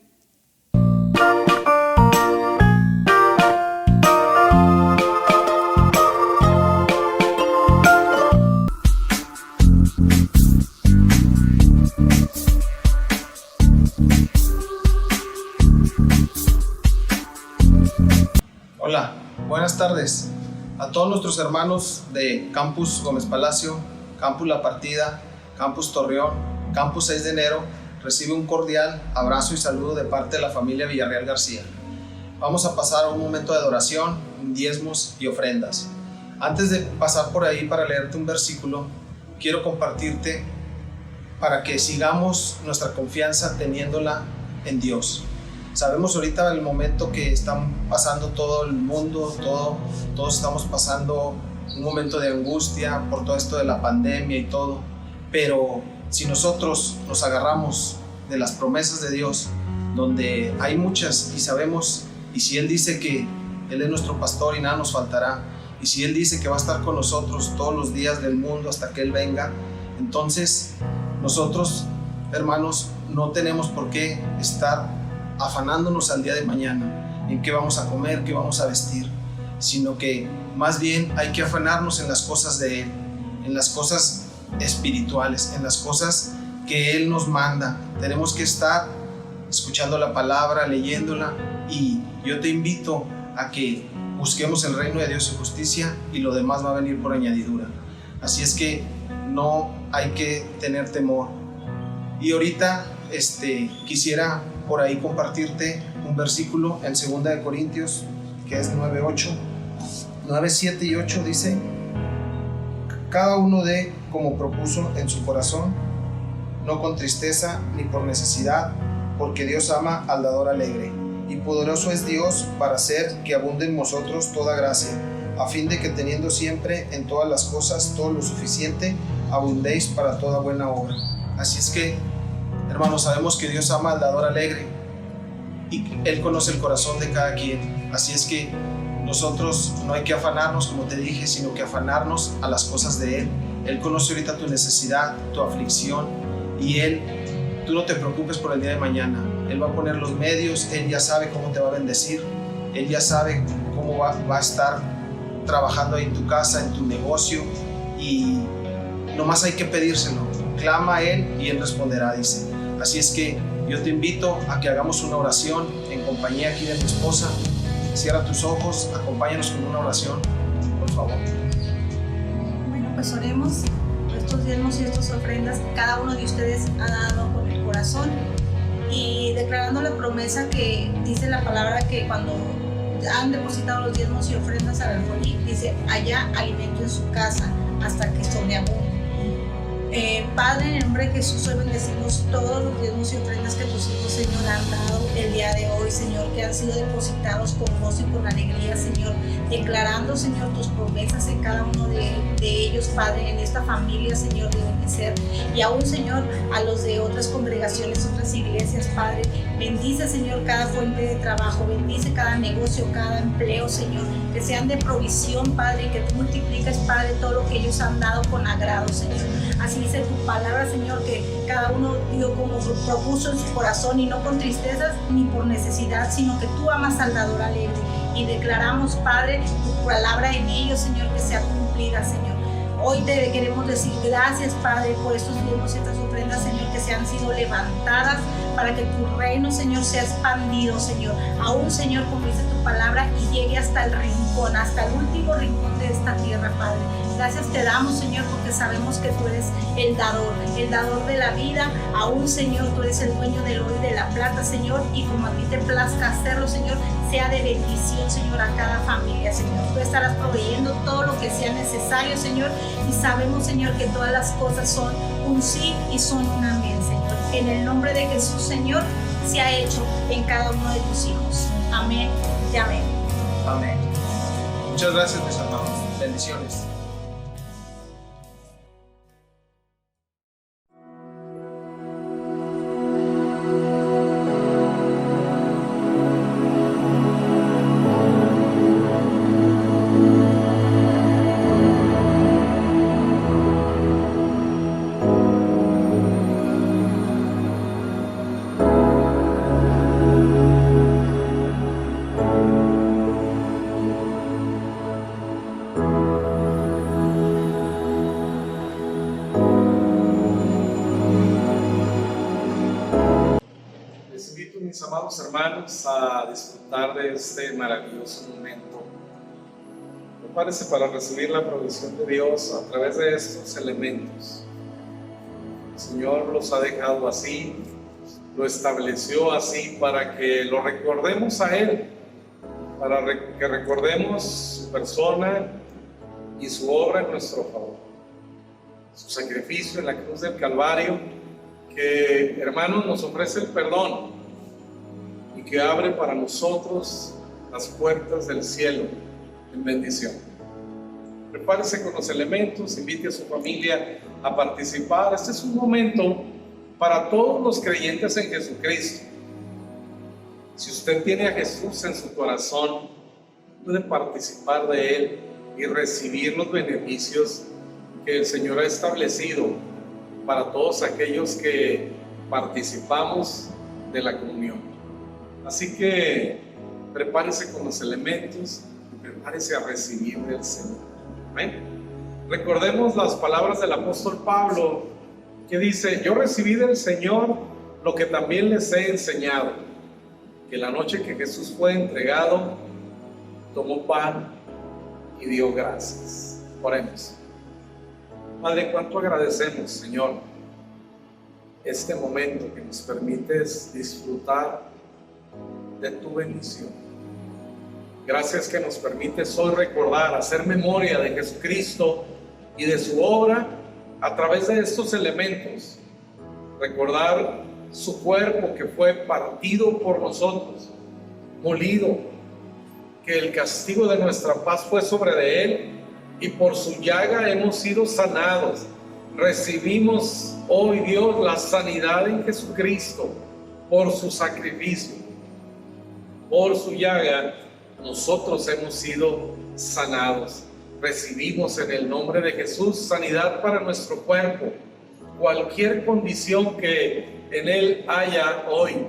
Hola, buenas tardes a todos nuestros hermanos de Campus Gómez Palacio, Campus La Partida, Campus Torreón, Campus 6 de enero. Recibe un cordial abrazo y saludo de parte de la familia Villarreal García. Vamos a pasar a un momento de adoración, diezmos y ofrendas. Antes de pasar por ahí para leerte un versículo, quiero compartirte para que sigamos nuestra confianza teniéndola en Dios. Sabemos ahorita el momento que están pasando todo el mundo, todos estamos pasando un momento de angustia por todo esto de la pandemia y todo, pero si nosotros nos agarramos de las promesas de Dios, donde hay muchas y sabemos, y si Él dice que Él es nuestro pastor y nada nos faltará, y si Él dice que va a estar con nosotros todos los días del mundo hasta que Él venga, entonces nosotros, hermanos, no tenemos por qué estar afanándonos al día de mañana, en qué vamos a comer, qué vamos a vestir, sino que más bien hay que afanarnos en las cosas de Él, en las cosas espirituales, en las cosas que Él nos manda. Tenemos que estar escuchando la palabra, leyéndola, y yo te invito a que busquemos el reino de Dios y justicia, y lo demás va a venir por añadidura. Así es que no hay que tener temor. Y ahorita quisiera por ahí compartirte un versículo en 2 de Corintios, que es 9, 7 y 8, dice: cada uno dé como propuso en su corazón, no con tristeza ni por necesidad, porque Dios ama al dador alegre, y poderoso es Dios para hacer que abunde en vosotros toda gracia, a fin de que teniendo siempre en todas las cosas todo lo suficiente, abundéis para toda buena obra. Así es que, hermanos, sabemos que Dios ama al dador alegre y Él conoce el corazón de cada quien. Así es que nosotros no hay que afanarnos, como te dije, sino que afanarnos a las cosas de Él. Él conoce ahorita tu necesidad, tu aflicción, y tú no te preocupes por el día de mañana. Él va a poner los medios, Él ya sabe cómo te va a bendecir, Él ya sabe cómo va a estar trabajando ahí en tu casa, en tu negocio, y nomás hay que pedírselo. Clama a Él y Él responderá, dice. Así es que yo te invito a que hagamos una oración en compañía aquí de mi esposa. Cierra tus ojos, acompáñanos con una oración, por favor. Bueno, pues oremos por estos diezmos y estas ofrendas que cada uno de ustedes ha dado con el corazón, y declarando la promesa que dice la palabra, que cuando han depositado los diezmos y ofrendas al alfolí, dice: allá alimento en su casa hasta que sobreabunde. Padre, en el nombre de Jesús, hoy bendecimos todos los diezmos y ofrendas que tus hijos, Señor, han dado el día de hoy, Señor, que han sido depositados con gozo y con alegría, Señor, declarando, Señor, tus promesas en cada uno de ellos, Padre, en esta familia, Señor, de Benecer, y aún, Señor, a los de otras congregaciones, otras iglesias, Padre. Bendice, Señor, cada fuente de trabajo, bendice cada negocio, cada empleo, Señor, que sean de provisión, Padre, que tú multipliques, Padre, todo lo que ellos han dado con agrado, Señor. Así dice tu palabra, Señor, que cada uno dio como propuso en su corazón, y no con tristezas ni por necesidad, sino que tú amas al dador alegre. Y declaramos, Padre, tu palabra en ellos, Señor, que sea cumplida, Señor. Hoy te queremos decir gracias, Padre, por estos diezmos y estas ofrendas, Señor, que se han sido levantadas para que tu reino, Señor, sea expandido, Señor. Aún, Señor, como dice tu palabra, y llegue hasta el rincón, hasta el último rincón de esta tierra, Padre. Gracias te damos, Señor, porque sabemos que tú eres el dador de la vida. Aún, Señor, tú eres el dueño del oro y de la plata, Señor, y como a ti te plazca hacerlo, Señor, sea de bendición, Señor, a cada familia, Señor. Tú estarás proveyendo todo lo que sea necesario, Señor, y sabemos, Señor, que todas las cosas son un sí y son un amén, Señor. En el nombre de Jesús, Señor, se ha hecho en cada uno de tus hijos. Amén y amén. Amén. Muchas gracias, mis hermanos. Bendiciones. Mis amados hermanos, a disfrutar de este maravilloso momento. Prepárese para recibir la provisión de Dios a través de estos elementos. El Señor los ha dejado así, lo estableció así para que lo recordemos a Él, para que recordemos su persona y su obra en nuestro favor. Su sacrificio en la cruz del Calvario, que, hermanos, nos ofrece el perdón y que abre para nosotros las puertas del cielo en bendición. Prepárese con los elementos, invite a su familia a participar. Este es un momento para todos los creyentes en Jesucristo. Si usted tiene a Jesús en su corazón, puede participar de Él y recibir los beneficios que el Señor ha establecido para todos aquellos que participamos de la comunión. Así que prepárese con los elementos y prepárese a recibir del Señor. ¿Amén? Recordemos las palabras del apóstol Pablo, que dice: yo recibí del Señor lo que también les he enseñado, que la noche que Jesús fue entregado, tomó pan y dio gracias. Oremos. Padre, cuánto agradecemos, Señor, este momento que nos permites disfrutar de tu bendición. Gracias que nos permites hoy recordar, hacer memoria de Jesucristo y de su obra a través de estos elementos. Recordar su cuerpo que fue partido por nosotros, molido, que el castigo de nuestra paz fue sobre de él y por su llaga hemos sido sanados. Recibimos hoy, Dios, la sanidad en Jesucristo por su sacrificio. Por su llaga nosotros hemos sido sanados. Recibimos en el nombre de Jesús sanidad para nuestro cuerpo. Cualquier condición que en él haya hoy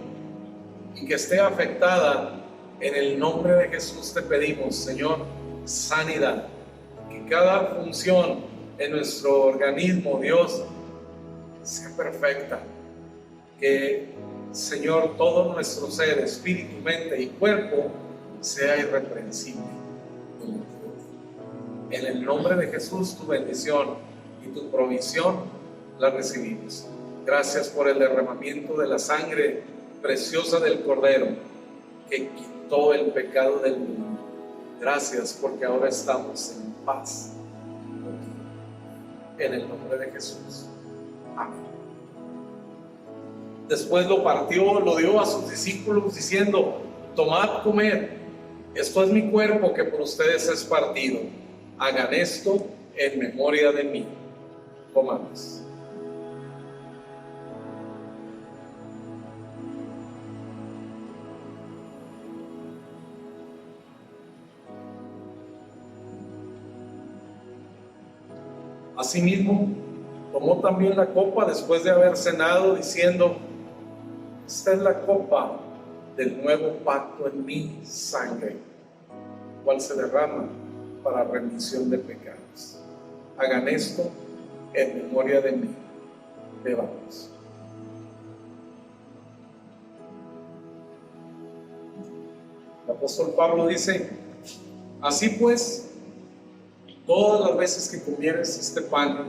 y que esté afectada, en el nombre de Jesús te pedimos, Señor, sanidad. Que cada función en nuestro organismo, Dios, sea perfecta. Que, Señor, todo nuestro ser, espíritu, mente y cuerpo sea irreprensible. En el nombre de Jesús, tu bendición y tu provisión la recibimos. Gracias por el derramamiento de la sangre preciosa del Cordero que quitó el pecado del mundo. Gracias porque ahora estamos en paz. En el nombre de Jesús. Amén. Después lo partió, lo dio a sus discípulos diciendo: tomad, comed, esto es mi cuerpo que por ustedes es partido. Hagan esto en memoria de mí. Comamos. Asimismo, tomó también la copa después de haber cenado, diciendo: esta es la copa del nuevo pacto en mi sangre, cual se derrama para remisión de pecados. Hagan esto en memoria de mí. Bebamos. El apóstol Pablo dice: así pues, todas las veces que comieres este pan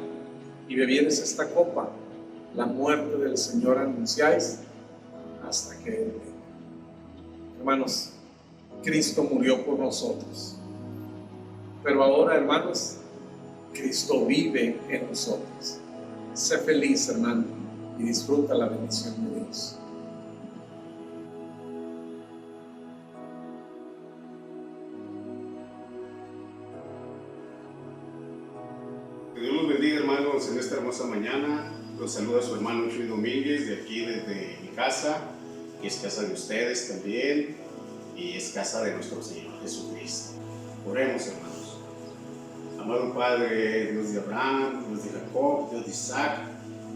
y bebieres esta copa, la muerte del Señor anunciáis hasta que Él venga. Hermanos, Cristo murió por nosotros, pero ahora, hermanos, Cristo vive en nosotros. Sé feliz, hermano, y disfruta la bendición de Dios. Que Dios los bendiga, hermanos, en esta hermosa mañana. Los saluda su hermano Chuy Domínguez, de aquí desde mi casa, que es casa de ustedes también, y es casa de nuestro Señor Jesucristo. Oremos, hermanos. Amado Padre, Dios de Abraham, Dios de Jacob, Dios de Isaac,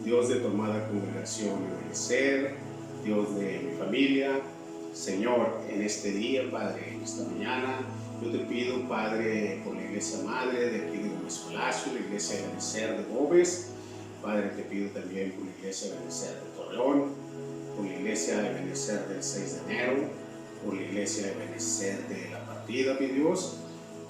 Dios de tu amada congregación Ebenecer, Dios de mi familia, Señor, en este día, Padre, en esta mañana, yo te pido, Padre, por la iglesia madre de aquí de Gómez Palacio, la iglesia de Ebenecer de Gómez, Padre, te pido también por la iglesia de Ebenecer de Torreón, por la iglesia de Ebenecer del 6 de enero, por la iglesia de Ebenecer de la partida, mi Dios,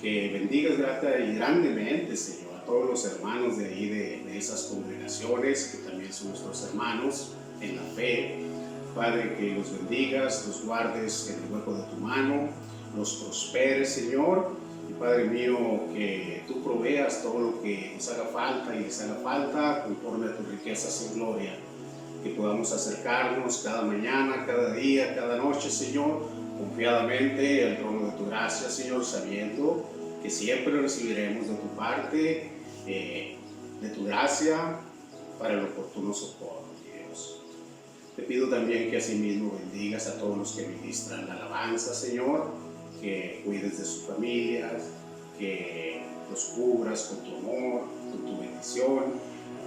que bendigas grata y grandemente, Señor, a todos los hermanos de ahí, de esas congregaciones, que también son nuestros hermanos en la fe. Padre, que los bendigas, los guardes en el hueco de tu mano, los prosperes, Señor. Y Padre mío, que tú proveas todo lo que nos haga falta y les haga falta conforme a tus riquezas en gloria. Que podamos acercarnos cada mañana, cada día, cada noche, Señor, confiadamente al trono de tu gracia, Señor, sabiendo que siempre recibiremos de tu parte, de tu gracia, para el oportuno socorro, Dios. Te pido también que asimismo bendigas a todos los que ministran la alabanza, Señor, que cuides de sus familias, que los cubras con tu amor, con tu bendición,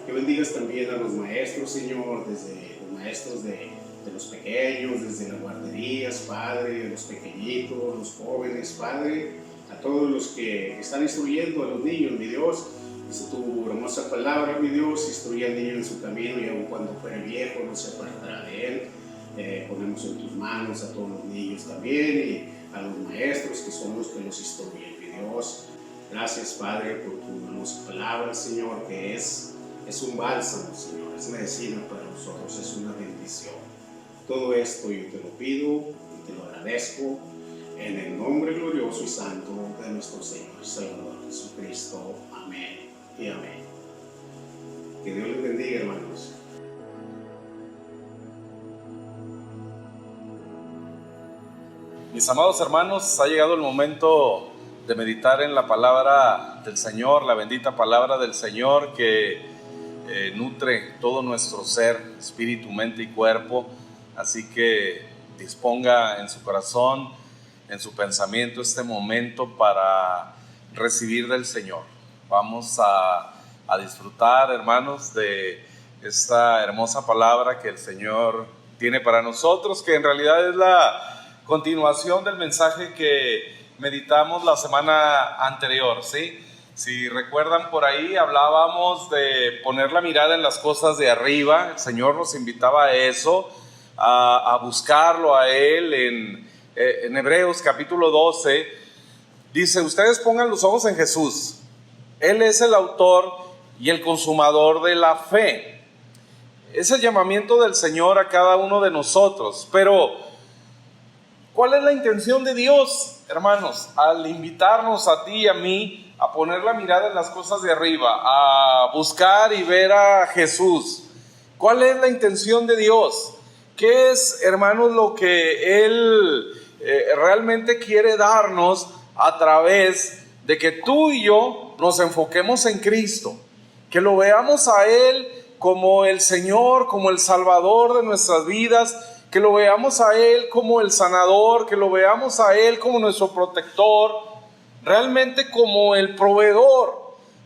que bendigas también a los maestros, Señor, desde los maestros de los pequeños, desde las guarderías, Padre, los pequeñitos, los jóvenes, Padre, a todos los que están instruyendo a los niños, mi Dios. Dice tu hermosa palabra, mi Dios, instruye al niño en su camino y aun cuando fuere viejo no se apartará de él. Ponemos en tus manos a todos los niños también y a los maestros que son los que los instruyen, mi Dios. Gracias, Padre, por tu hermosa palabra, Señor, que es un bálsamo, Señor, es medicina para nosotros, es una bendición. Todo esto yo te lo pido y te lo agradezco en el nombre glorioso y santo de nuestro Señor y Salvador Jesucristo. Amén y amén. Que Dios les bendiga, hermanos. Mis amados hermanos, ha llegado el momento de meditar en la palabra del Señor, la bendita palabra del Señor que nutre todo nuestro ser, espíritu, mente y cuerpo. Así que disponga en su corazón, en su pensamiento este momento para recibir del Señor. Vamos a disfrutar, hermanos, de esta hermosa palabra que el Señor tiene para nosotros, que en realidad es la continuación del mensaje que meditamos la semana anterior, ¿sí? Si recuerdan, por ahí hablábamos de poner la mirada en las cosas de arriba. El Señor nos invitaba a eso, a buscarlo a Él. En Hebreos capítulo 12 dice: ustedes pongan los ojos en Jesús, Él es el autor y el consumador de la fe. Es el llamamiento del Señor a cada uno de nosotros. Pero ¿cuál es la intención de Dios, hermanos, al invitarnos a ti y a mí a poner la mirada en las cosas de arriba, a buscar y ver a Jesús? ¿Cuál es la intención de Dios? ¿Qué es, hermanos, lo que Él realmente quiere darnos a través de que tú y yo nos enfoquemos en Cristo? Que lo veamos a Él como el Señor, como el Salvador de nuestras vidas, que lo veamos a Él como el sanador, que lo veamos a Él como nuestro protector, realmente como el proveedor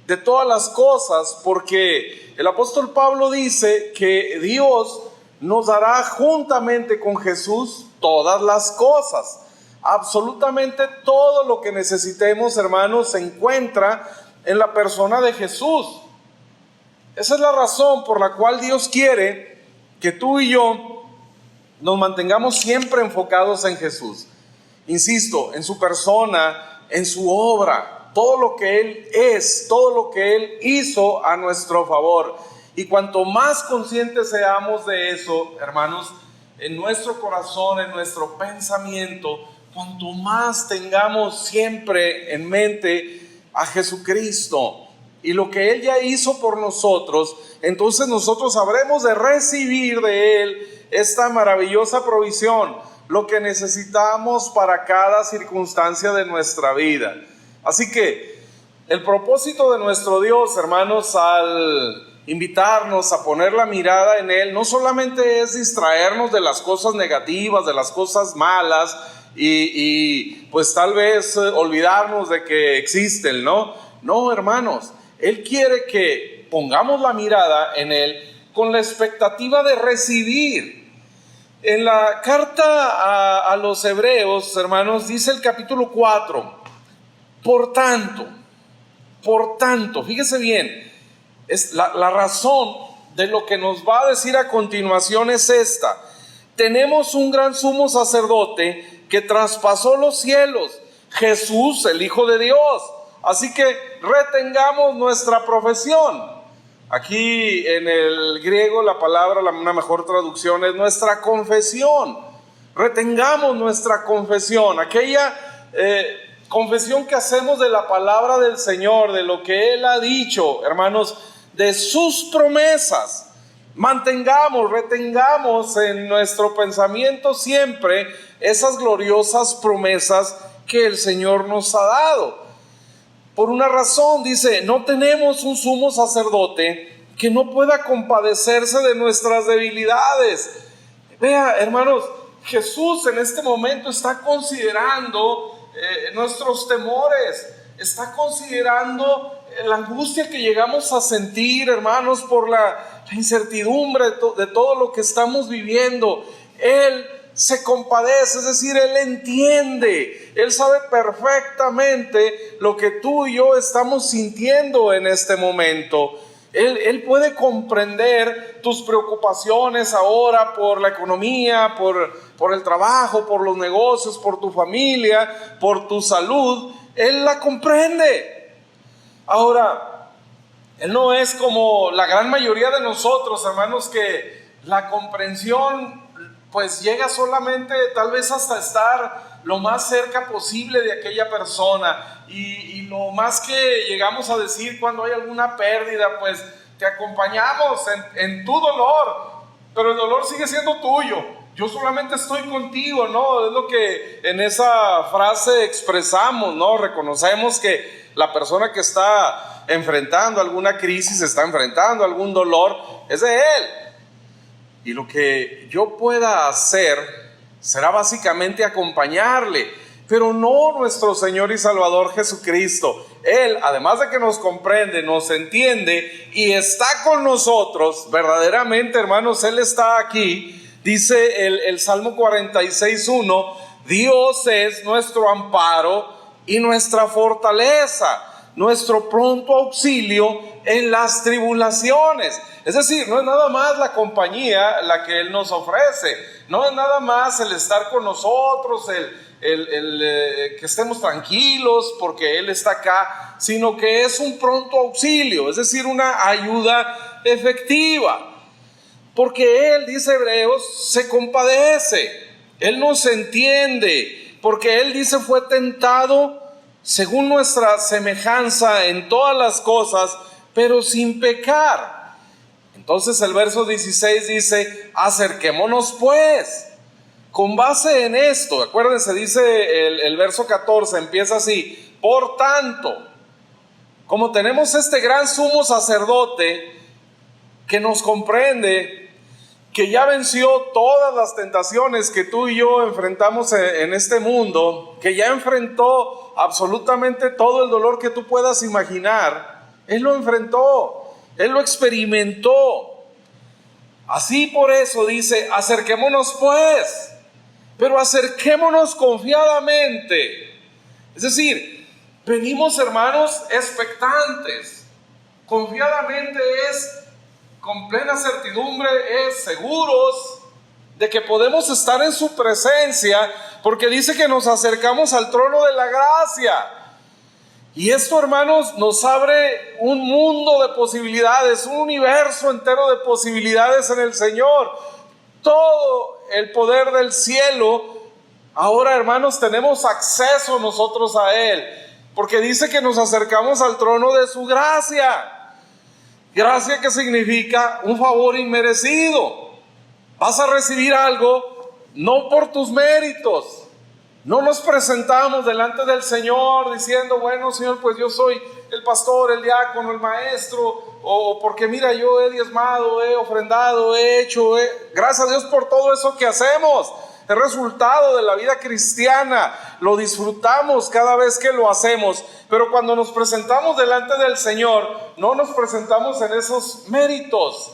de todas las cosas, porque el apóstol Pablo dice que Dios nos dará juntamente con Jesús todas las cosas. Absolutamente todo lo que necesitemos, hermanos, se encuentra en la persona de Jesús. Esa es la razón por la cual Dios quiere que tú y yo nos mantengamos siempre enfocados en Jesús. Insisto, en su persona, en su obra, todo lo que Él es, todo lo que Él hizo a nuestro favor. Y cuanto más conscientes seamos de eso, hermanos, en nuestro corazón, en nuestro pensamiento, cuanto más tengamos siempre en mente a Jesucristo y lo que Él ya hizo por nosotros, entonces nosotros habremos de recibir de Él esta maravillosa provisión, lo que necesitamos para cada circunstancia de nuestra vida. Así que el propósito de nuestro Dios, hermanos, al invitarnos a poner la mirada en Él, no solamente es distraernos de las cosas negativas, de las cosas malas, y pues tal vez olvidarnos de que existen, ¿no? No, hermanos, Él quiere que pongamos la mirada en Él con la expectativa de recibir. En la carta a los Hebreos, hermanos, dice el capítulo 4, por tanto, fíjese bien, es la razón de lo que nos va a decir a continuación es esta: tenemos un gran sumo sacerdote que traspasó los cielos, Jesús, el Hijo de Dios. Así que retengamos nuestra profesión. Aquí en el griego la palabra, una mejor traducción es nuestra confesión. Retengamos nuestra confesión, aquella confesión que hacemos de la palabra del Señor, de lo que Él ha dicho, hermanos, de sus promesas. Retengamos en nuestro pensamiento siempre esas gloriosas promesas que el Señor nos ha dado. Por una razón, dice, no tenemos un sumo sacerdote que no pueda compadecerse de nuestras debilidades. Vea, hermanos, Jesús en este momento está considerando nuestros temores, está considerando la angustia que llegamos a sentir, hermanos, por la incertidumbre de todo lo que estamos viviendo. Él se compadece, es decir, Él entiende, Él sabe perfectamente lo que tú y yo estamos sintiendo en este momento. Él puede comprender tus preocupaciones ahora por la economía, por el trabajo, por los negocios, por tu familia, por tu salud. Él la comprende. Ahora, Él no es como la gran mayoría de nosotros, hermanos, que la comprensión pues llega solamente tal vez hasta estar lo más cerca posible de aquella persona, y lo más que llegamos a decir cuando hay alguna pérdida, pues te acompañamos en tu dolor, pero el dolor sigue siendo tuyo, yo solamente estoy contigo, ¿no? Es lo que en esa frase expresamos, ¿no? Reconocemos que la persona que está enfrentando alguna crisis, está enfrentando algún dolor, es de Él. Y lo que yo pueda hacer será básicamente acompañarle, pero no nuestro Señor y Salvador Jesucristo. Él, además de que nos comprende, nos entiende y está con nosotros, verdaderamente, hermanos, Él está aquí. Dice el Salmo 46:1, Dios es nuestro amparo y nuestra fortaleza, nuestro pronto auxilio en las tribulaciones. Es decir, no es nada más la compañía la que Él nos ofrece, no es nada más el estar con nosotros, el que estemos tranquilos porque Él está acá, sino que es un pronto auxilio, es decir, una ayuda efectiva. Porque Él, dice Hebreos, se compadece, Él nos entiende, porque Él dice fue tentado según nuestra semejanza en todas las cosas, pero sin pecar. Entonces el verso 16 dice, acerquémonos pues. Con base en esto, acuérdense, dice el verso 14, empieza así, por tanto, como tenemos este gran sumo sacerdote que nos comprende, que ya venció todas las tentaciones que tú y yo enfrentamos en este mundo, que ya enfrentó absolutamente todo el dolor que tú puedas imaginar, Él lo enfrentó, Él lo experimentó. Así por eso dice, acerquémonos pues, pero acerquémonos confiadamente. Es decir, venimos, hermanos, expectantes. Confiadamente es con plena certidumbre, es seguros de que podemos estar en su presencia, porque dice que nos acercamos al trono de la gracia. Y esto, hermanos, nos abre un mundo de posibilidades, un universo entero de posibilidades en el Señor. Todo el poder del cielo, ahora, hermanos, tenemos acceso nosotros a Él, porque dice que nos acercamos al trono de su gracia. Gracia que significa un favor inmerecido. Vas a recibir algo no por tus méritos. No nos presentamos delante del Señor diciendo, bueno, Señor, pues yo soy el pastor, el diácono, el maestro, o porque mira, yo he diezmado, he ofrendado, he hecho, gracias a Dios por todo eso que hacemos. Es resultado de la vida cristiana, lo disfrutamos cada vez que lo hacemos, pero cuando nos presentamos delante del Señor, no nos presentamos en esos méritos,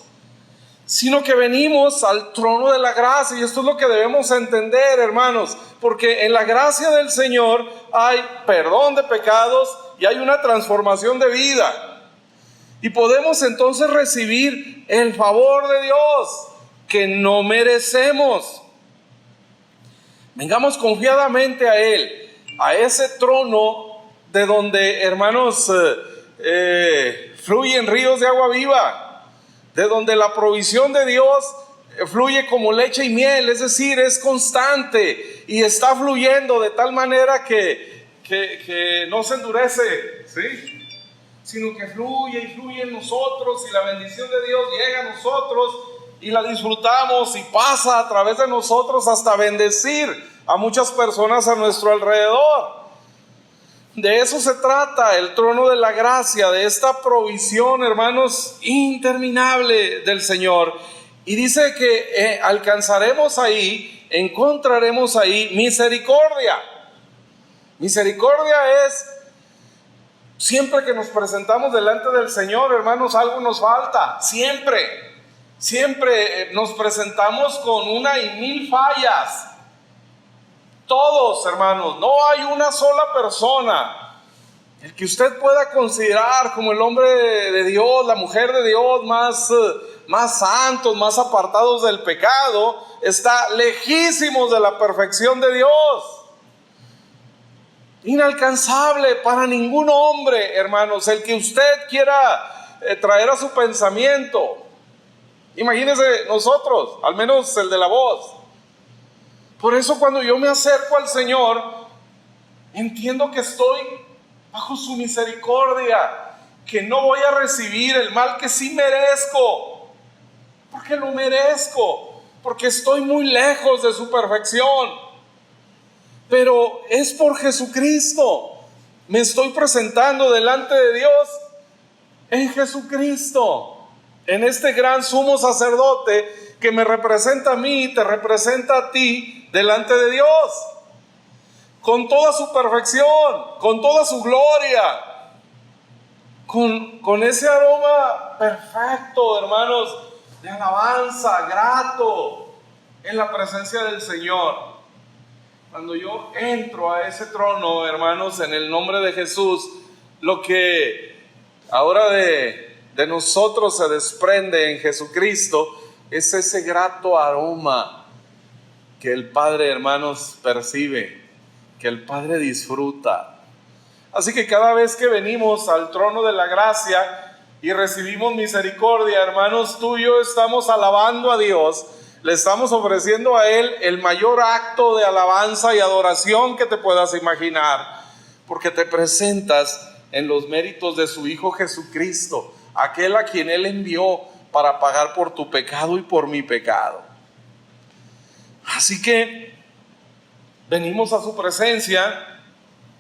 sino que venimos al trono de la gracia. Y esto es lo que debemos entender, hermanos, porque en la gracia del Señor hay perdón de pecados y hay una transformación de vida, y podemos entonces recibir el favor de Dios que no merecemos. Vengamos confiadamente a Él, a ese trono de donde, hermanos, fluyen ríos de agua viva, de donde la provisión de Dios fluye como leche y miel, es decir, es constante y está fluyendo de tal manera que no se endurece, ¿sí? Sino que fluye y fluye en nosotros, y la bendición de Dios llega a nosotros y la disfrutamos y pasa a través de nosotros hasta bendecir a muchas personas a nuestro alrededor. De eso se trata el trono de la gracia, de esta provisión, hermanos, interminable del Señor. Y dice que alcanzaremos ahí, encontraremos ahí misericordia. Misericordia es siempre que nos presentamos delante del Señor, hermanos, algo nos falta, siempre. Siempre nos presentamos con una y mil fallas. Todos, hermanos, no hay una sola persona, el que usted pueda considerar como el hombre de Dios, la mujer de Dios, más santos, más apartados del pecado, está lejísimos de la perfección de Dios. Inalcanzable para ningún hombre, hermanos, el que usted quiera traer a su pensamiento. Imagínense nosotros, al menos el de la voz. Por eso cuando yo me acerco al Señor, entiendo que estoy bajo su misericordia, que no voy a recibir el mal que sí merezco, porque lo merezco, porque estoy muy lejos de su perfección. Pero es por Jesucristo. Me estoy presentando delante de Dios en Jesucristo, en este gran sumo sacerdote que me representa a mí y te representa a ti delante de Dios, con toda su perfección, con toda su gloria, con ese aroma perfecto, hermanos, de alabanza, grato, en la presencia del Señor. Cuando yo entro a ese trono, hermanos, en el nombre de Jesús, lo que ahora de nosotros se desprende en Jesucristo es ese grato aroma que el Padre, hermanos, percibe, que el Padre disfruta. Así que cada vez que venimos al trono de la gracia y recibimos misericordia, hermanos, tú y yo estamos alabando a Dios, le estamos ofreciendo a Él el mayor acto de alabanza y adoración que te puedas imaginar, porque te presentas en los méritos de su Hijo Jesucristo, aquel a quien Él envió para pagar por tu pecado y por mi pecado. Así que venimos a su presencia,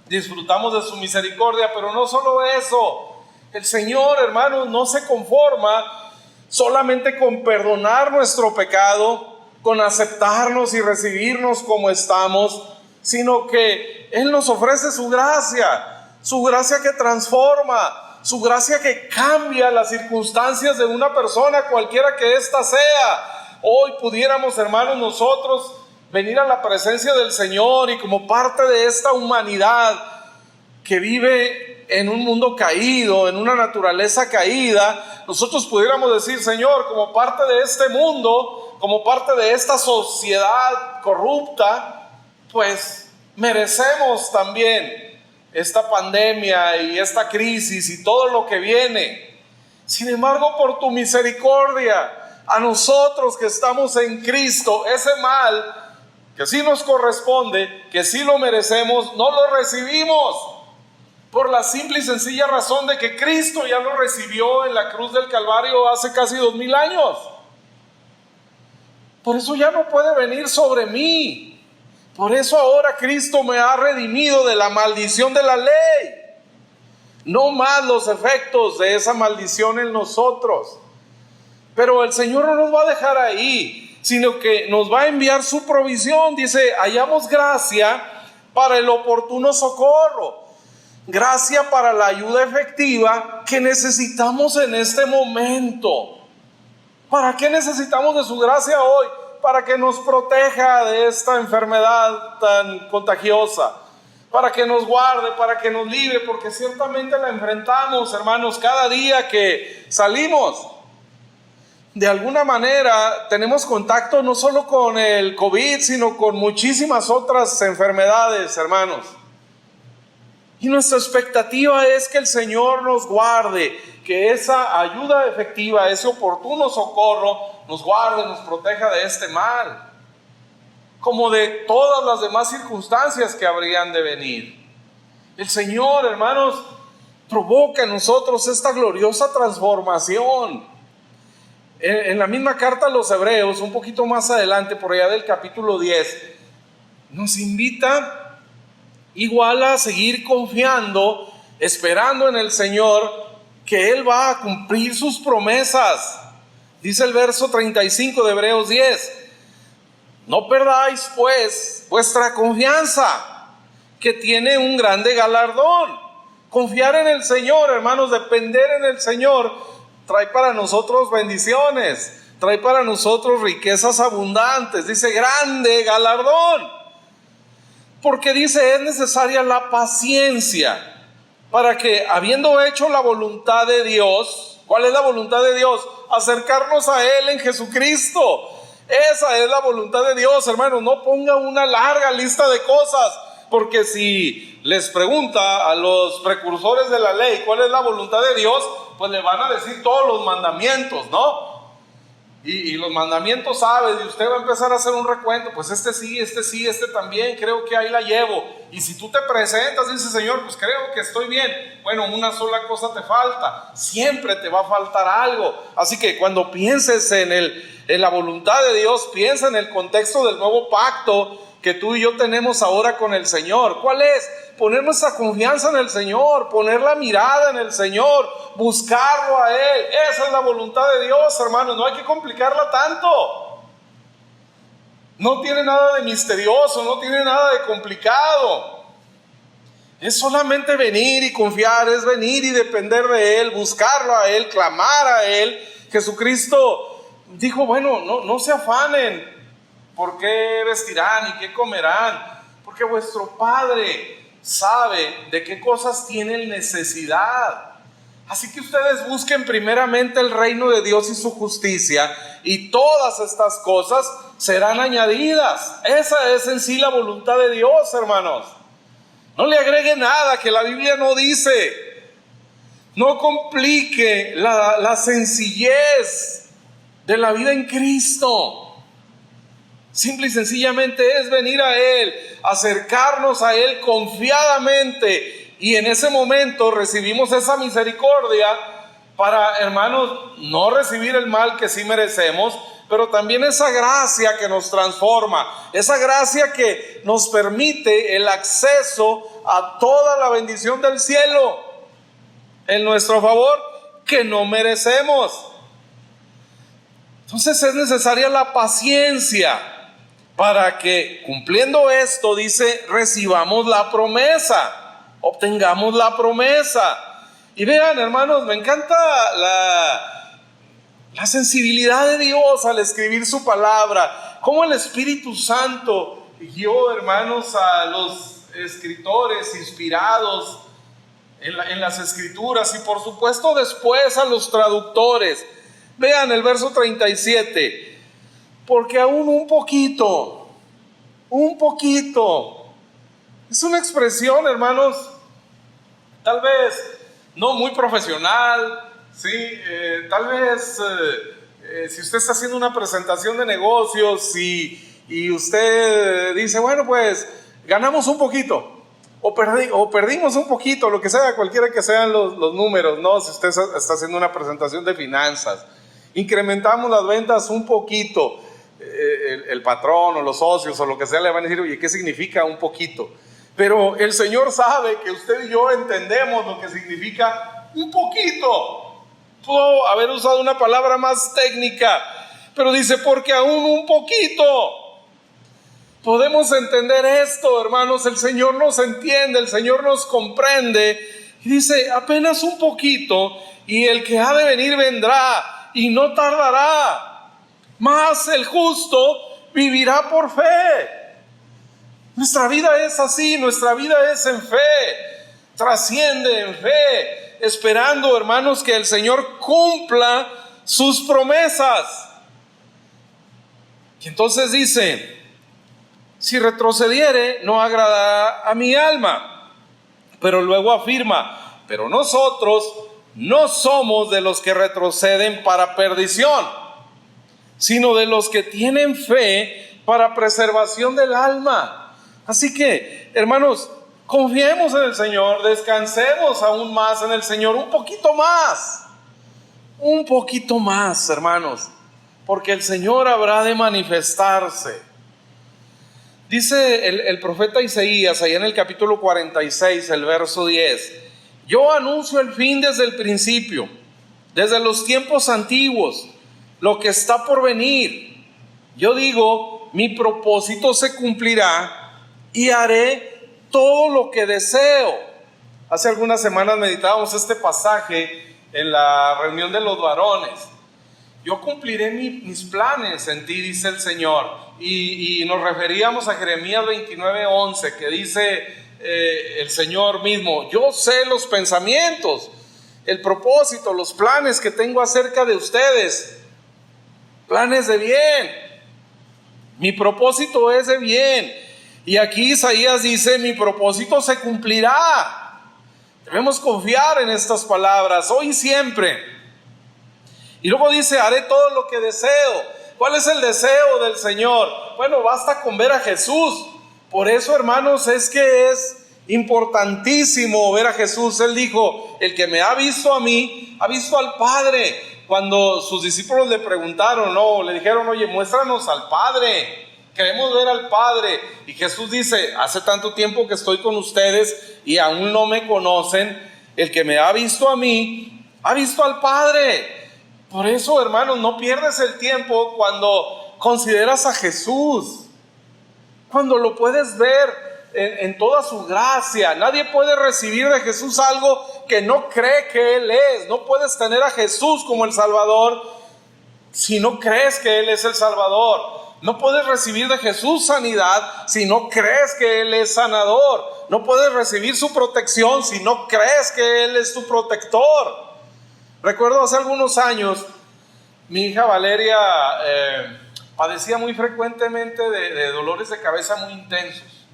disfrutamos de su misericordia, pero no solo eso. El Señor, hermanos, no se conforma solamente con perdonar nuestro pecado, con aceptarnos y recibirnos como estamos, sino que Él nos ofrece su gracia que transforma, su gracia que cambia las circunstancias de una persona, cualquiera que ésta sea. Hoy pudiéramos, hermanos, nosotros venir a la presencia del Señor y como parte de esta humanidad que vive en un mundo caído, en una naturaleza caída, nosotros pudiéramos decir: Señor, como parte de este mundo, como parte de esta sociedad corrupta, pues merecemos también esta pandemia y esta crisis y todo lo que viene. Sin embargo, por tu misericordia, a nosotros que estamos en Cristo, ese mal que sí nos corresponde, que sí lo merecemos, no lo recibimos, por la simple y sencilla razón de que Cristo ya lo recibió en la cruz del Calvario hace casi 2000 años. Por eso ya no puede venir sobre mí. Por eso ahora Cristo me ha redimido de la maldición de la ley. No más los efectos de esa maldición en nosotros. Pero el Señor no nos va a dejar ahí, sino que nos va a enviar su provisión. Dice: hallamos gracia para el oportuno socorro. Gracia para la ayuda efectiva que necesitamos en este momento. ¿Para qué necesitamos de su gracia hoy? Para que nos proteja de esta enfermedad tan contagiosa, para que nos guarde, para que nos libre, porque ciertamente la enfrentamos, hermanos, cada día que salimos. De alguna manera tenemos contacto no solo con el COVID, sino con muchísimas otras enfermedades, hermanos. Y nuestra expectativa es que el Señor nos guarde, que esa ayuda efectiva, ese oportuno socorro, nos guarde, nos proteja de este mal, como de todas las demás circunstancias que habrían de venir. El Señor, hermanos, provoca en nosotros esta gloriosa transformación. En la misma carta a los Hebreos, un poquito más adelante, por allá del capítulo 10, nos invita igual a seguir confiando, esperando en el Señor, que Él va a cumplir sus promesas. Dice el verso 35 de Hebreos 10: no perdáis pues vuestra confianza, que tiene un grande galardón. Confiar en el Señor, hermanos, depender en el Señor, trae para nosotros bendiciones, trae para nosotros riquezas abundantes. Dice: grande galardón. Porque dice: es necesaria la paciencia, para que, habiendo hecho la voluntad de Dios. ¿Cuál es la voluntad de Dios? Acercarnos a Él en Jesucristo. Esa es la voluntad de Dios, hermanos. No ponga una larga lista de cosas, porque si les pregunta a los precursores de la ley cuál es la voluntad de Dios, pues le van a decir todos los mandamientos, ¿no? Y los mandamientos, ¿sabes? Y usted va a empezar a hacer un recuento. Pues este sí, este también, creo que ahí la llevo. Y si tú te presentas, dice: Señor, pues creo que estoy bien. Bueno, una sola cosa te falta. Siempre te va a faltar algo. Así que cuando pienses en la voluntad de Dios, piensa en el contexto del nuevo pacto que tú y yo tenemos ahora con el Señor. ¿Cuál es? Poner nuestra confianza en el Señor, poner la mirada en el Señor, buscarlo a Él. Esa es la voluntad de Dios, hermanos. No hay que complicarla tanto. No tiene nada de misterioso, no tiene nada de complicado. Es solamente venir y confiar, es venir y depender de Él, buscarlo a Él, clamar a Él. Jesucristo dijo: bueno, no se afanen por qué vestirán y qué comerán, porque vuestro Padre sabe de qué cosas tienen necesidad. Así que ustedes busquen primeramente el reino de Dios y su justicia, y todas estas cosas serán añadidas. Esa es en sí la voluntad de Dios, hermanos. No le agregue nada que la Biblia no dice. No complique la sencillez de la vida en Cristo. Simple y sencillamente es venir a Él, acercarnos a Él confiadamente, y en ese momento recibimos esa misericordia para, hermanos, no recibir el mal que sí merecemos, pero también esa gracia que nos transforma, esa gracia que nos permite el acceso a toda la bendición del cielo en nuestro favor que no merecemos. Entonces es necesaria la paciencia para que, cumpliendo esto, dice, recibamos la promesa, obtengamos la promesa. Y vean, hermanos, me encanta la sensibilidad de Dios al escribir su palabra, cómo el Espíritu Santo guió, hermanos, a los escritores inspirados en las escrituras, y por supuesto después a los traductores. Vean el verso 37, porque aún un poquito, es una expresión, hermanos, tal vez no muy profesional, ¿sí? Tal vez si usted está haciendo una presentación de negocios y usted dice, bueno, pues ganamos un poquito o perdimos un poquito, lo que sea, cualquiera que sean los números, ¿no? Si usted está haciendo una presentación de finanzas, incrementamos las ventas un poquito, el patrón o los socios o lo que sea le van a decir, oye, ¿qué significa un poquito? Pero el Señor sabe que usted y yo entendemos lo que significa un poquito. Puedo haber usado una palabra más técnica, pero dice, porque aún un poquito. Podemos entender esto, hermanos, el Señor nos entiende, el Señor nos comprende. Y dice, apenas un poquito, y el que ha de venir vendrá, y no tardará. Mas el justo vivirá por fe. Nuestra vida es así, nuestra vida es en fe, trasciende en fe, esperando, hermanos, que el Señor cumpla sus promesas. Y entonces dice, si retrocediere, no agradará a mi alma. Pero luego afirma, pero nosotros no somos de los que retroceden para perdición, sino de los que tienen fe para preservación del alma. Así que, hermanos, confiemos en el Señor, descansemos aún más en el Señor, un poquito más, hermanos, porque el Señor habrá de manifestarse. Dice el profeta Isaías, allá en el capítulo 46, el verso 10, yo anuncio el fin desde el principio, desde los tiempos antiguos, lo que está por venir. Yo digo, mi propósito se cumplirá y haré todo lo que deseo. Hace algunas semanas meditábamos este pasaje en la reunión de los varones. Yo cumpliré mis planes en ti, dice el Señor. Y nos referíamos a Jeremías 29:11, que dice el Señor mismo, yo sé los pensamientos, el propósito, los planes que tengo acerca de ustedes, planes de bien. Mi propósito es de bien. Y aquí Isaías dice, mi propósito se cumplirá. Debemos confiar en estas palabras, hoy y siempre. Y luego dice, haré todo lo que deseo. ¿Cuál es el deseo del Señor? Bueno, basta con ver a Jesús. Por eso, hermanos, es que es importantísimo ver a Jesús. Él dijo, el que me ha visto a mí, ha visto al Padre. Cuando sus discípulos le preguntaron, le dijeron, oye, muéstranos al Padre. Queremos ver al Padre. Y Jesús dice, hace tanto tiempo que estoy con ustedes y aún no me conocen. El que me ha visto a mí, ha visto al Padre. Por eso, hermanos, no pierdes el tiempo cuando consideras a Jesús, cuando lo puedes ver en toda su gracia. Nadie puede recibir de Jesús algo que no cree que Él es. No puedes tener a Jesús como el Salvador si no crees que Él es el Salvador. No puedes recibir de Jesús sanidad si no crees que Él es sanador. No puedes recibir su protección si no crees que Él es tu protector. Recuerdo hace algunos años, mi hija Valeria padecía muy frecuentemente de dolores de cabeza muy intensos.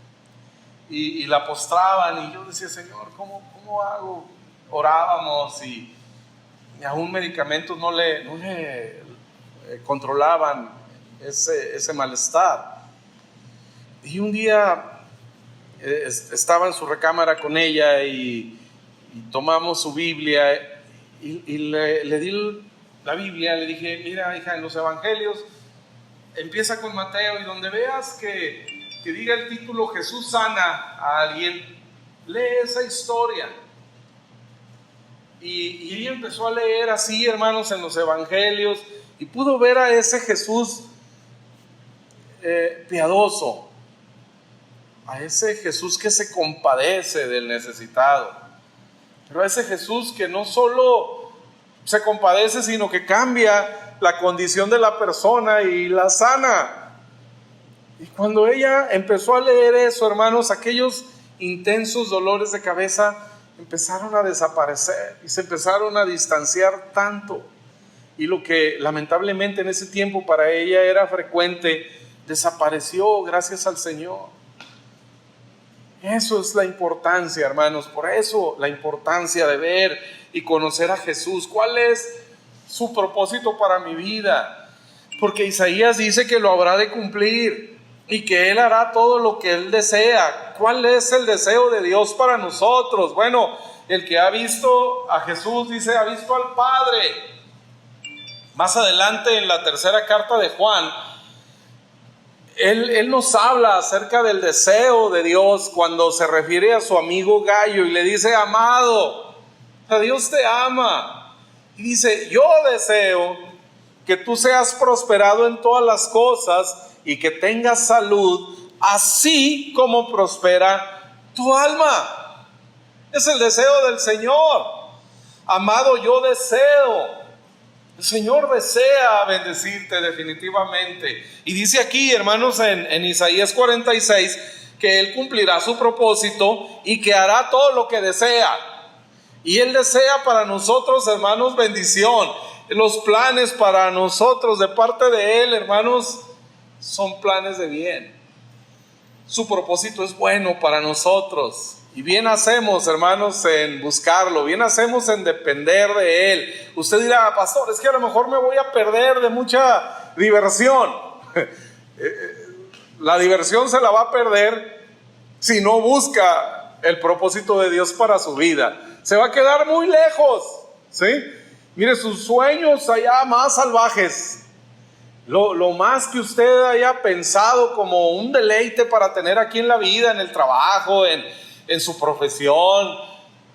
Y la postraban y yo decía, Señor, ¿cómo hago? Orábamos y aún medicamentos no le controlaban ese malestar. Y un día estaba en su recámara con ella y tomamos su Biblia y le di la Biblia, le dije, mira hija, en los evangelios empieza con Mateo y donde veas que diga el título Jesús sana a alguien, lee esa historia. Y ella empezó a leer así, hermanos, en los evangelios y pudo ver a ese Jesús piadoso, a ese Jesús que se compadece del necesitado, pero a ese Jesús que no solo se compadece, sino que cambia la condición de la persona y la sana. Y cuando ella empezó a leer eso, hermanos, aquellos intensos dolores de cabeza empezaron a desaparecer y se empezaron a distanciar tanto. Y lo que lamentablemente en ese tiempo para ella era frecuente, desapareció gracias al Señor. Eso es la importancia, hermanos. Por eso la importancia de ver y conocer a Jesús. ¿Cuál es su propósito para mi vida? Porque Isaías dice que lo habrá de cumplir y que Él hará todo lo que Él desea. ¿Cuál es el deseo de Dios para nosotros? Bueno, el que ha visto a Jesús dice, ha visto al Padre. Más adelante en la tercera carta de Juan, Él nos habla acerca del deseo de Dios cuando se refiere a su amigo Gallo y le dice, amado, Dios te ama. Y dice, yo deseo que tú seas prosperado en todas las cosas y que tengas salud, así como prospera tu alma. Es el deseo del Señor. Amado, yo deseo. El Señor desea bendecirte definitivamente. Y dice aquí, hermanos, en Isaías 46, que Él cumplirá su propósito y que hará todo lo que desea. Y Él desea para nosotros, hermanos, bendición. Los planes para nosotros de parte de Él, hermanos, son planes de bien. Su propósito es bueno para nosotros. Y bien hacemos, hermanos, en buscarlo, bien hacemos en depender de Él. Usted dirá, pastor, es que a lo mejor me voy a perder de mucha diversión. La diversión se la va a perder si no busca el propósito de Dios para su vida. Se va a quedar muy lejos, ¿sí? Mire, sus sueños allá más salvajes, lo más que usted haya pensado como un deleite para tener aquí en la vida, en el trabajo, en su profesión,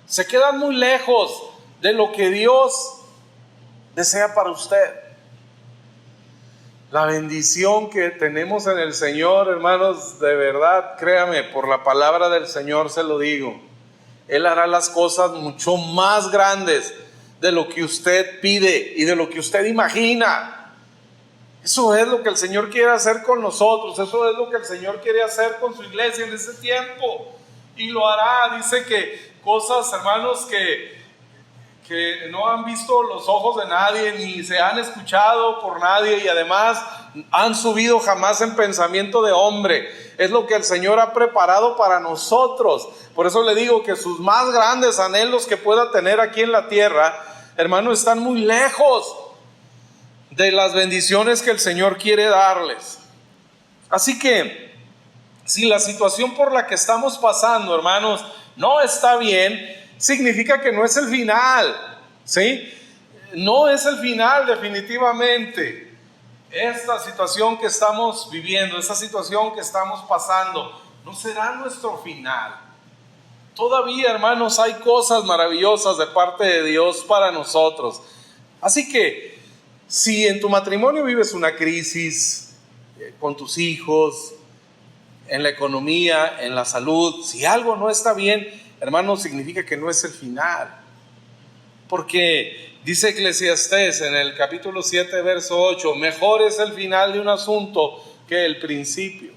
se quedan muy lejos de lo que Dios desea para usted. La bendición que tenemos en el Señor, hermanos, de verdad, créame, por la palabra del Señor se lo digo, Él hará las cosas mucho más grandes de lo que usted pide y de lo que usted imagina. Eso es lo que el Señor quiere hacer con nosotros, eso es lo que el Señor quiere hacer con su iglesia en este tiempo. Y lo hará, dice que cosas, hermanos, que no han visto los ojos de nadie, ni se han escuchado por nadie, y además han subido jamás en pensamiento de hombre. Es lo que el Señor ha preparado para nosotros. Por eso le digo que sus más grandes anhelos que pueda tener aquí en la tierra, hermanos, están muy lejos de las bendiciones que el Señor quiere darles. Así que si la situación por la que estamos pasando, hermanos, no está bien, significa que no es el final, ¿sí? No es el final definitivamente. Esta situación que estamos viviendo, esta situación que estamos pasando, no será nuestro final. Todavía, hermanos, hay cosas maravillosas de parte de Dios para nosotros. Así que, si en tu matrimonio vives una crisis, con tus hijos, en la economía, en la salud, si algo no está bien, hermanos, significa que no es el final. Porque dice Eclesiastés en el capítulo 7, verso 8, mejor es el final de un asunto que el principio.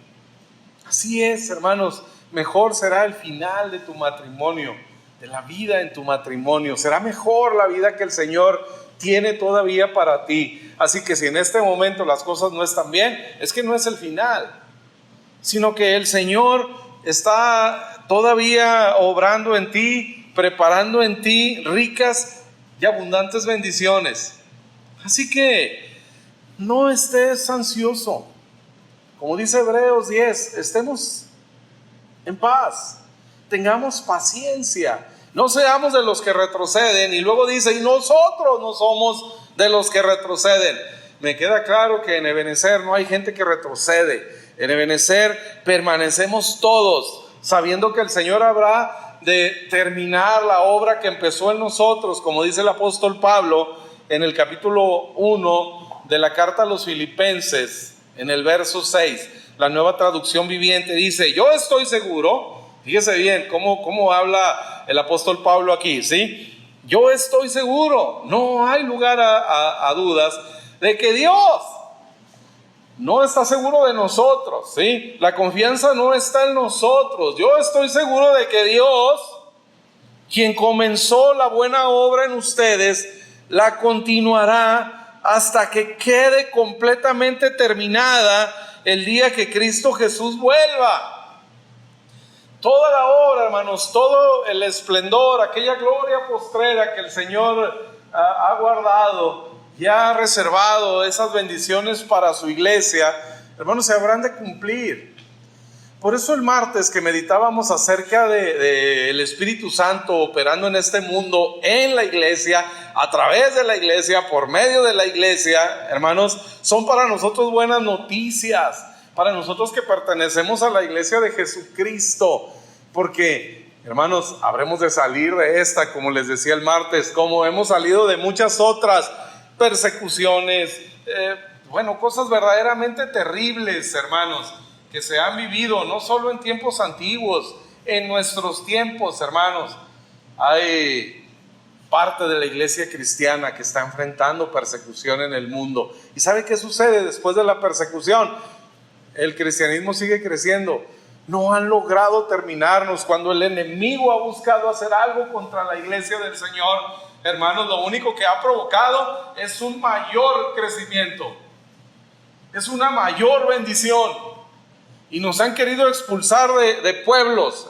Así es, hermanos, mejor será el final de tu matrimonio, de la vida en tu matrimonio. Será mejor la vida que el Señor tiene todavía para ti. Así que si en este momento las cosas no están bien, es que no es el final, sino que el Señor está todavía obrando en ti, preparando en ti ricas y abundantes bendiciones. Así que no estés ansioso. Como dice Hebreos 10, estemos en paz, tengamos paciencia. No seamos de los que retroceden. Y luego dice, y nosotros no somos de los que retroceden. Me queda claro que en Ebenecer no hay gente que retrocede. En Ebenecer permanecemos todos, sabiendo que el Señor habrá de terminar la obra que empezó en nosotros, como dice el apóstol Pablo en el capítulo 1 de la carta a los Filipenses, en el verso 6, la Nueva Traducción Viviente dice, yo estoy seguro, fíjese bien cómo habla el apóstol Pablo aquí, ¿sí? Yo estoy seguro, no hay lugar a dudas, de que Dios no está seguro de nosotros, ¿sí? La confianza no está en nosotros. Yo estoy seguro de que Dios, quien comenzó la buena obra en ustedes, la continuará hasta que quede completamente terminada el día que Cristo Jesús vuelva. Toda la obra, hermanos, todo el esplendor, aquella gloria postrera que el Señor ha guardado, ya ha reservado esas bendiciones para su iglesia, hermanos, se habrán de cumplir. Por eso el martes que meditábamos acerca del Espíritu Santo operando en este mundo, en la iglesia, a través de la iglesia, por medio de la iglesia, hermanos, son para nosotros buenas noticias, para nosotros que pertenecemos a la iglesia de Jesucristo, porque, hermanos, habremos de salir de esta, como les decía el martes, como hemos salido de muchas otras persecuciones, cosas verdaderamente terribles, hermanos, que se han vivido no solo en tiempos antiguos, en nuestros tiempos, hermanos. Hay parte de la iglesia cristiana que está enfrentando persecución en el mundo. ¿Y sabe qué sucede después de la persecución? El cristianismo sigue creciendo. No han logrado terminarnos. Cuando el enemigo ha buscado hacer algo contra la iglesia del Señor, hermanos, lo único que ha provocado es un mayor crecimiento, es una mayor bendición. Y nos han querido expulsar de pueblos,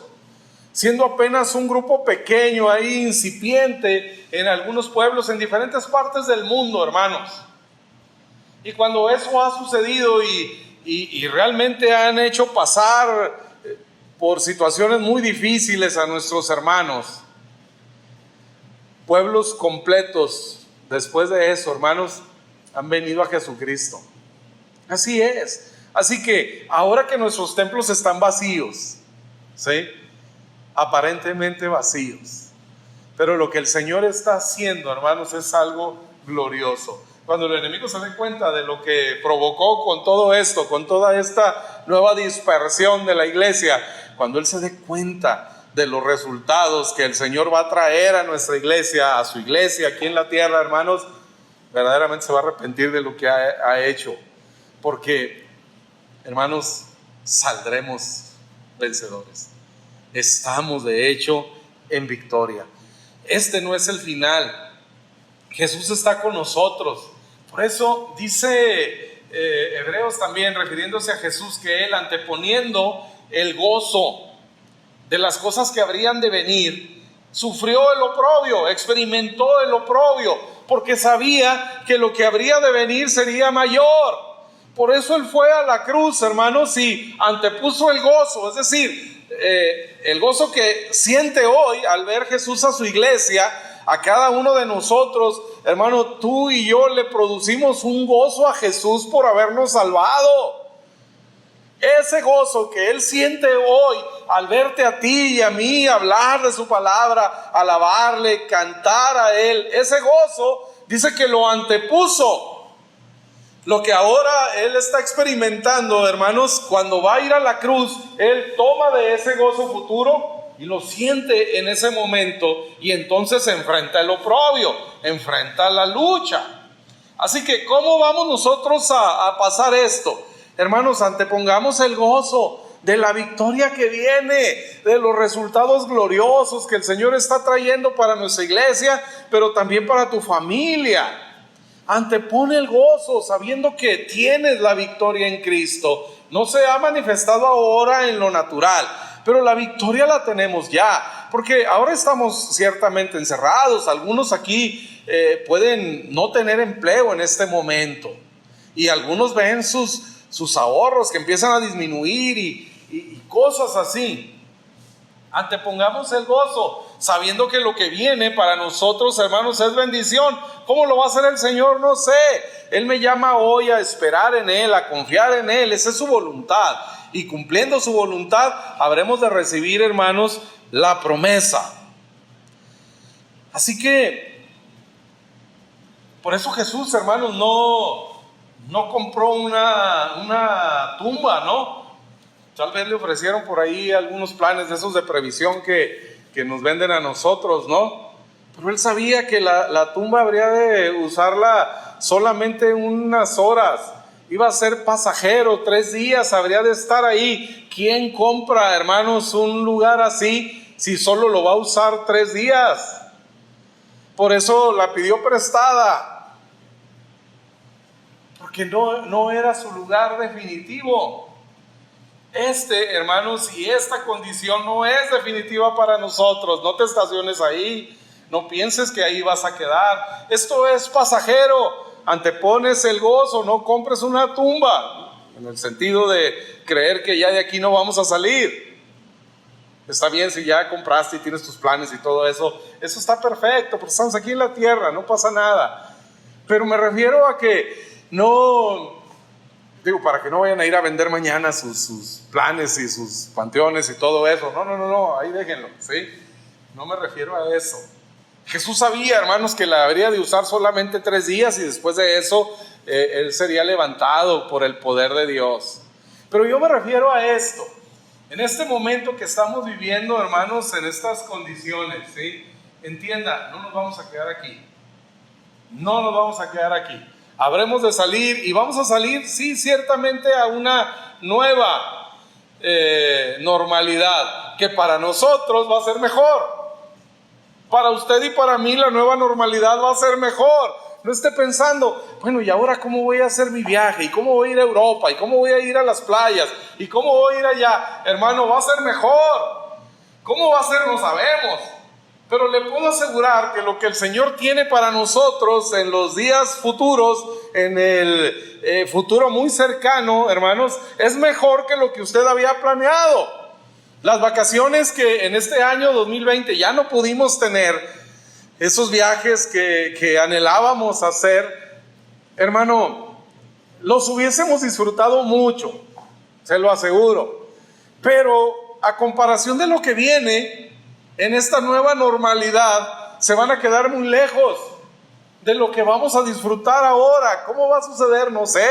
siendo apenas un grupo pequeño ahí, incipiente, en algunos pueblos, en diferentes partes del mundo, hermanos. Y cuando eso ha sucedido y realmente han hecho pasar por situaciones muy difíciles a nuestros hermanos, pueblos completos, después de eso, hermanos, han venido a Jesucristo. Así es. Así que ahora que nuestros templos están vacíos, ¿sí? Aparentemente vacíos, pero lo que el Señor está haciendo, hermanos, es algo glorioso. Cuando el enemigo se dé cuenta de lo que provocó con todo esto, con toda esta nueva dispersión de la iglesia, cuando Él se dé cuenta de los resultados que el Señor va a traer a nuestra iglesia, a su iglesia aquí en la tierra, hermanos, verdaderamente se va a arrepentir de lo que ha hecho, porque, hermanos, saldremos vencedores. Estamos, de hecho, en victoria. Este no es el final. Jesús está con nosotros. Por eso dice Hebreos también, refiriéndose a Jesús, que Él, anteponiendo el gozo de las cosas que habrían de venir, sufrió el oprobio, experimentó el oprobio, porque sabía que lo que habría de venir sería mayor. Por eso Él fue a la cruz, hermanos, y antepuso el gozo, es decir, el gozo que siente hoy al ver Jesús a su iglesia, a cada uno de nosotros, hermano, tú y yo le producimos un gozo a Jesús por habernos salvado. Ese gozo que Él siente hoy al verte a ti y a mí hablar de su palabra, alabarle, cantar a Él, ese gozo dice que lo antepuso. Lo que ahora Él está experimentando, hermanos, cuando va a ir a la cruz, Él toma de ese gozo futuro y lo siente en ese momento, y entonces enfrenta el oprobio, enfrenta la lucha. Así que, ¿cómo vamos nosotros a pasar esto? Hermanos, antepongamos el gozo de la victoria que viene, de los resultados gloriosos que el Señor está trayendo para nuestra iglesia, pero también para tu familia. Antepone el gozo sabiendo que tienes la victoria en Cristo. No se ha manifestado ahora en lo natural, pero la victoria la tenemos ya, porque ahora estamos ciertamente encerrados. Algunos aquí pueden no tener empleo en este momento, y algunos ven sus ahorros que empiezan a disminuir y cosas así. Antepongamos el gozo sabiendo que lo que viene para nosotros, hermanos, es bendición. ¿Cómo lo va a hacer el Señor? No sé. Él me llama hoy a esperar en Él, a confiar en Él. Esa es su voluntad. Y cumpliendo su voluntad, habremos de recibir, hermanos, la promesa. Así que, por eso Jesús, hermanos, no compró una tumba, ¿no? Tal vez le ofrecieron por ahí algunos planes de esos de previsión que nos venden a nosotros, ¿no? Pero él sabía que la tumba habría de usarla solamente unas horas. Iba a ser pasajero, 3 días habría de estar ahí. ¿Quién compra, hermanos, un lugar así si solo lo va a usar 3 días? Por eso la pidió prestada, porque no era su lugar definitivo. Hermanos, y esta condición no es definitiva para nosotros. No te estaciones ahí, no pienses que ahí vas a quedar. Esto es pasajero. Antepones el gozo, no compres una tumba, en el sentido de creer que ya de aquí no vamos a salir. Está bien si ya compraste y tienes tus planes y todo eso, eso está perfecto, porque estamos aquí en la tierra, no pasa nada. Pero me refiero a que para que no vayan a ir a vender mañana sus planes y sus panteones y todo eso. No, ahí déjenlo, ¿sí? No me refiero a eso. Jesús sabía, hermanos, que la habría de usar solamente 3 días y después de eso Él sería levantado por el poder de Dios. Pero yo me refiero a esto. En este momento que estamos viviendo, hermanos, en estas condiciones, ¿sí? Entienda, no nos vamos a quedar aquí. No nos vamos a quedar aquí. Habremos de salir y vamos a salir, sí, ciertamente a una nueva normalidad que para nosotros va a ser mejor. Para usted y para mí la nueva normalidad va a ser mejor. No esté pensando, bueno, ¿y ahora cómo voy a hacer mi viaje? ¿Y cómo voy a ir a Europa? ¿Y cómo voy a ir a las playas? ¿Y cómo voy a ir allá? Hermano, va a ser mejor. ¿Cómo va a ser? No sabemos. Pero le puedo asegurar que lo que el Señor tiene para nosotros en los días futuros, en el futuro muy cercano, hermanos, es mejor que lo que usted había planeado. Las vacaciones que en este año 2020 ya no pudimos tener, esos viajes que anhelábamos hacer, hermano, los hubiésemos disfrutado mucho, se lo aseguro. Pero a comparación de lo que viene en esta nueva normalidad, se van a quedar muy lejos de lo que vamos a disfrutar ahora. ¿Cómo va a suceder? No sé,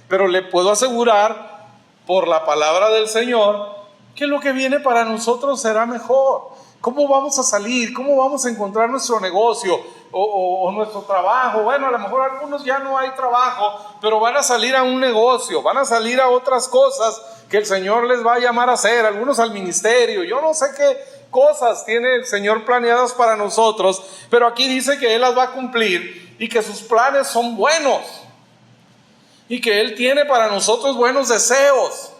pero le puedo asegurar por la palabra del Señor que lo que viene para nosotros será mejor. ¿Cómo vamos a salir? ¿Cómo vamos a encontrar nuestro negocio o nuestro trabajo? Bueno, a lo mejor algunos ya no hay trabajo, pero van a salir a un negocio, van a salir a otras cosas que el Señor les va a llamar a hacer, algunos al ministerio. Yo no sé qué cosas tiene el Señor planeadas para nosotros, pero aquí dice que Él las va a cumplir y que sus planes son buenos y que Él tiene para nosotros buenos deseos.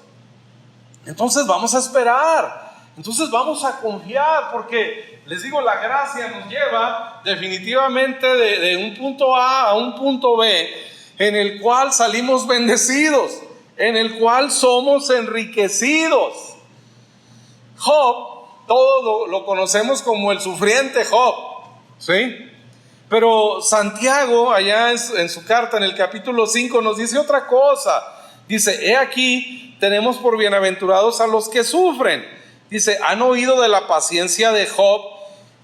Entonces vamos a esperar, entonces vamos a confiar, porque les digo, la gracia nos lleva definitivamente de un punto A a un punto B, en el cual salimos bendecidos, en el cual somos enriquecidos. Job, todos lo conocemos como el sufriente Job, ¿sí? Pero Santiago, allá en su carta, en el capítulo 5, nos dice otra cosa. Dice, he aquí, tenemos por bienaventurados a los que sufren. Dice, han oído de la paciencia de Job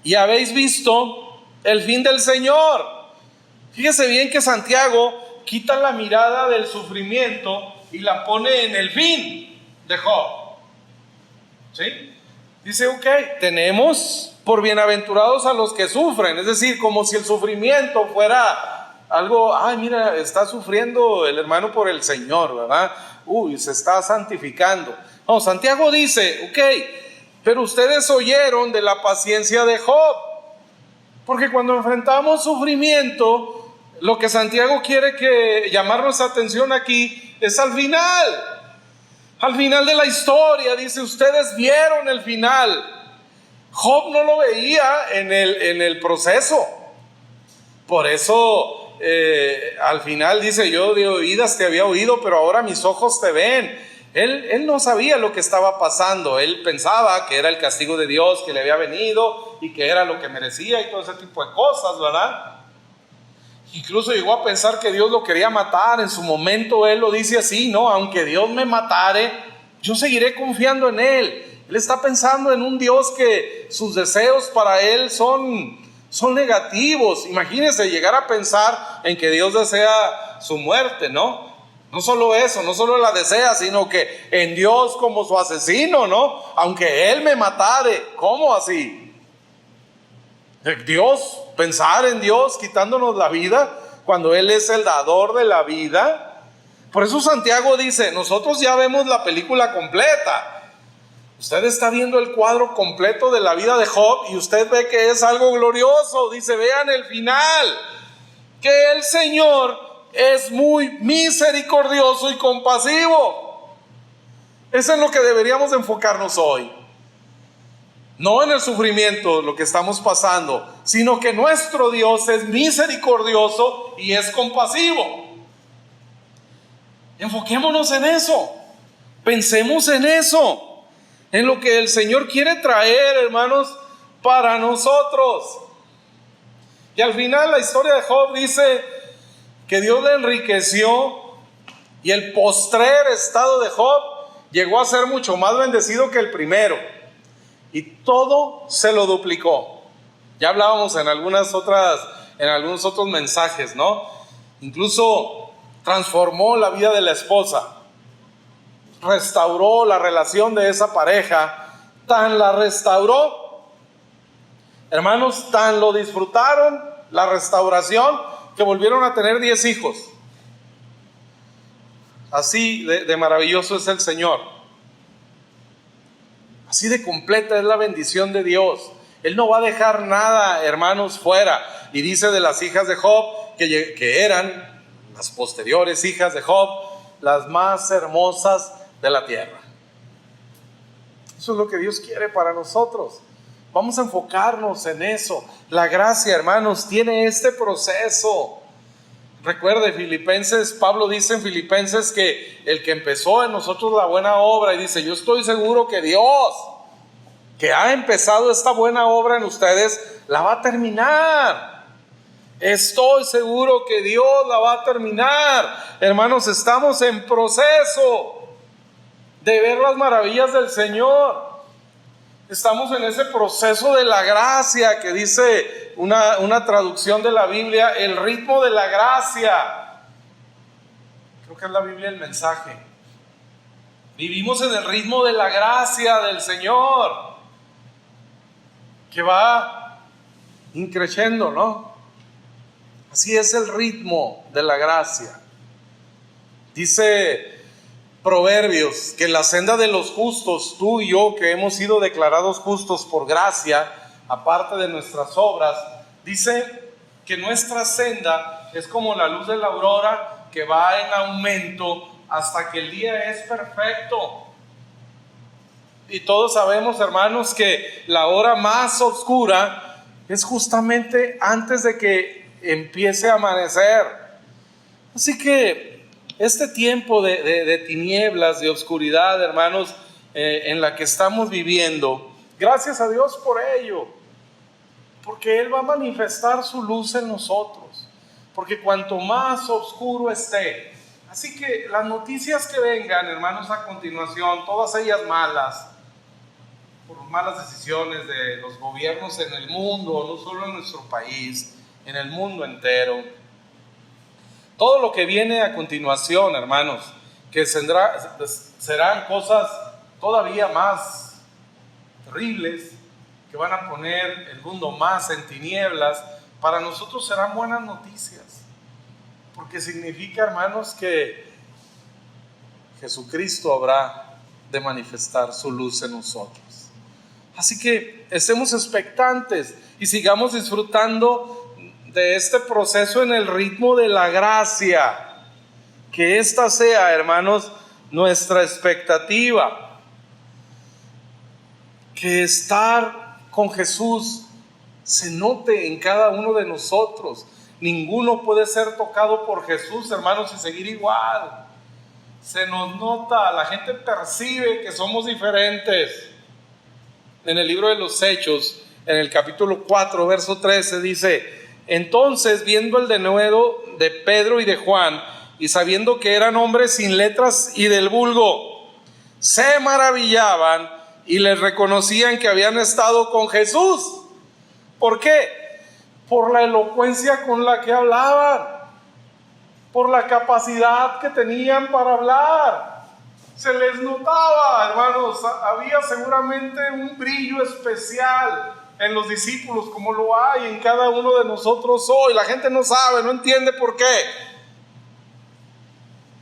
y habéis visto el fin del Señor. Fíjese bien que Santiago quita la mirada del sufrimiento y la pone en el fin de Job. ¿Sí? Dice, ok, tenemos por bienaventurados a los que sufren. Es decir, como si el sufrimiento fuera algo, ay, mira, está sufriendo el hermano por el Señor, ¿verdad? Se está santificando. No, Santiago dice, ok, pero ustedes oyeron de la paciencia de Job. Porque cuando enfrentamos sufrimiento, lo que Santiago quiere que llamar nuestra atención aquí es al final de la historia. Dice, ustedes vieron el final. Job no lo veía en el proceso. Por eso al final dice, yo de oídas te había oído, pero ahora mis ojos te ven. Él no sabía lo que estaba pasando. Él pensaba que era el castigo de Dios que le había venido y que era lo que merecía y todo ese tipo de cosas, ¿verdad? Incluso llegó a pensar que Dios lo quería matar. En su momento él lo dice así, ¿no? Aunque Dios me matare, yo seguiré confiando en Él. Él está pensando en un Dios que sus deseos para Él son negativos. Imagínense llegar a pensar en que Dios desea su muerte, ¿no? No solo eso, no solo la desea, sino que en Dios como su asesino, ¿no? Aunque Él me matare, ¿cómo así? Dios, pensar en Dios quitándonos la vida cuando Él es el dador de la vida. Por eso Santiago dice, nosotros ya vemos la película completa. Usted está viendo el cuadro completo de la vida de Job y usted ve que es algo glorioso. Dice, vean el final, que el Señor es muy misericordioso y compasivo. Eso es lo que deberíamos enfocarnos hoy. No en el sufrimiento, lo que estamos pasando, sino que nuestro Dios es misericordioso y es compasivo. Enfoquémonos en eso. Pensemos en eso, en lo que el Señor quiere traer, hermanos, para nosotros. Y al final la historia de Job dice que Dios le enriqueció y el postrer estado de Job llegó a ser mucho más bendecido que el primero. Y todo se lo duplicó. Ya hablábamos en algunos otros mensajes, ¿no? Incluso transformó la vida de la esposa, restauró la relación de esa pareja, tan la restauró, hermanos, tan lo disfrutaron la restauración, que volvieron a tener 10 hijos. Así de maravilloso es el Señor. Así de completa es la bendición de Dios. Él no va a dejar nada, hermanos, fuera. Y dice de las hijas de Job, que eran las posteriores hijas de Job, las más hermosas de la tierra. Eso es lo que Dios quiere para nosotros. Vamos a enfocarnos en eso. La gracia, hermanos, tiene este proceso. Recuerde, Filipenses, Pablo dice en Filipenses que el que empezó en nosotros la buena obra, y dice, yo estoy seguro que Dios, que ha empezado esta buena obra en ustedes, la va a terminar. Estoy seguro que Dios la va a terminar. Hermanos, estamos en proceso de ver las maravillas del Señor. Estamos en ese proceso de la gracia que dice una traducción de la Biblia, el ritmo de la gracia. Creo que es la Biblia el mensaje. Vivimos en el ritmo de la gracia del Señor, que va increciendo, ¿no? Así es el ritmo de la gracia. Dice Proverbios, que la senda de los justos, tú y yo que hemos sido declarados justos por gracia, aparte de nuestras obras, dice que nuestra senda es como la luz de la aurora que va en aumento hasta que el día es perfecto. Y todos sabemos, hermanos, que la hora más oscura es justamente antes de que empiece a amanecer. Así que este tiempo de tinieblas, de oscuridad, hermanos, en la que estamos viviendo, gracias a Dios por ello, porque Él va a manifestar su luz en nosotros, porque cuanto más oscuro esté, así que las noticias que vengan, hermanos, a continuación, todas ellas malas, por malas decisiones de los gobiernos en el mundo, no solo en nuestro país, en el mundo entero, todo lo que viene a continuación, hermanos, que serán cosas todavía más terribles, que van a poner el mundo más en tinieblas, para nosotros serán buenas noticias, porque significa, hermanos, que Jesucristo habrá de manifestar su luz en nosotros. Así que estemos expectantes y sigamos disfrutando de este proceso en el ritmo de la gracia. Que esta sea, hermanos, nuestra expectativa. Que estar con Jesús se note en cada uno de nosotros. Ninguno puede ser tocado por Jesús, hermanos, y seguir igual. se nos nota, la gente percibe que somos diferentes. En el libro de los Hechos, en el capítulo 4, verso 13, dice: entonces, viendo el denuedo de Pedro y de Juan, y sabiendo que eran hombres sin letras y del vulgo, se maravillaban y les reconocían que habían estado con Jesús. ¿Por qué? Por la elocuencia con la que hablaban, por la capacidad que tenían para hablar. Se les notaba, hermanos, había seguramente un brillo especial en los discípulos, como lo hay en cada uno de nosotros hoy. La gente no sabe, no entiende por qué,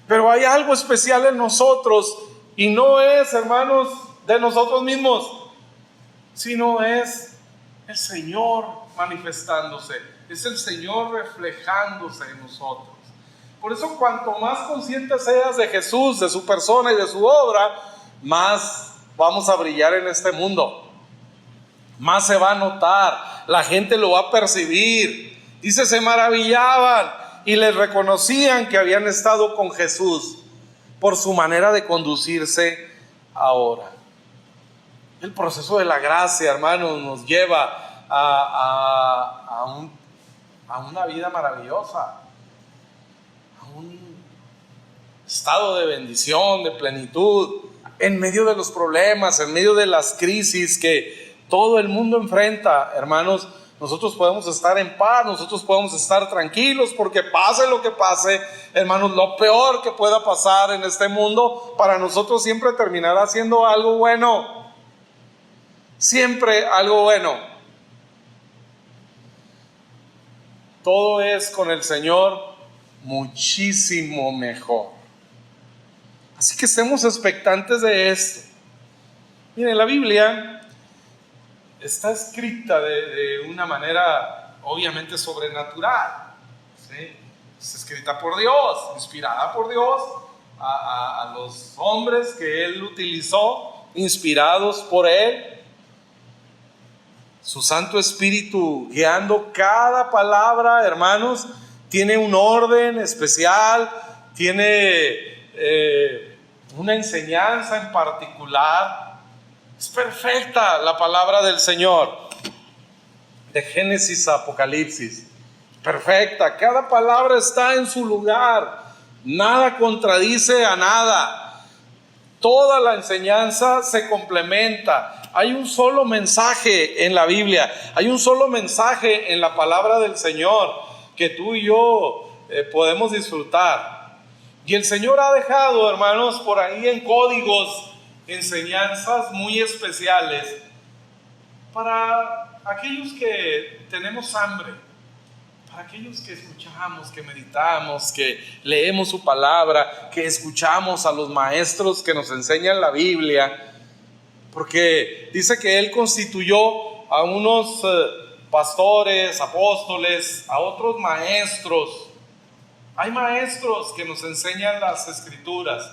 pero hay algo especial en nosotros, y no es, hermanos, de nosotros mismos, sino es el Señor manifestándose, es el Señor reflejándose en nosotros. Por eso, cuanto más consciente seas de Jesús, de su persona y de su obra, más vamos a brillar en este mundo, más se va a notar, la gente lo va a percibir. Dice, se maravillaban y les reconocían que habían estado con Jesús por su manera de conducirse ahora. El proceso de la gracia, hermanos, nos lleva a una vida maravillosa, a un estado de bendición, de plenitud, en medio de los problemas, en medio de las crisis que todo el mundo enfrenta. Hermanos, nosotros podemos estar en paz, nosotros podemos estar tranquilos, porque pase lo que pase, hermanos, lo peor que pueda pasar en este mundo, para nosotros siempre terminará siendo algo bueno. Siempre algo bueno. Todo es con el Señor muchísimo mejor. Así que estemos expectantes de esto. Miren, la Biblia está escrita de una manera obviamente sobrenatural, ¿sí? Es escrita por Dios, inspirada por Dios, a los hombres que Él utilizó, inspirados por Él, su Santo Espíritu guiando cada palabra. Hermanos, tiene un orden especial, tiene una enseñanza en particular. Es perfecta la palabra del Señor, de Génesis a Apocalipsis, perfecta. Cada palabra está en su lugar, nada contradice a nada, toda la enseñanza se complementa. Hay un solo mensaje en la Biblia, hay un solo mensaje en la palabra del Señor que tú y yo podemos disfrutar. Y el Señor ha dejado, hermanos, por ahí en códigos, enseñanzas muy especiales para aquellos que tenemos hambre, para aquellos que escuchamos, que meditamos, que leemos su palabra, que escuchamos a los maestros que nos enseñan la Biblia, porque dice que Él constituyó a unos pastores, apóstoles, a otros maestros. Hay maestros que nos enseñan las Escrituras,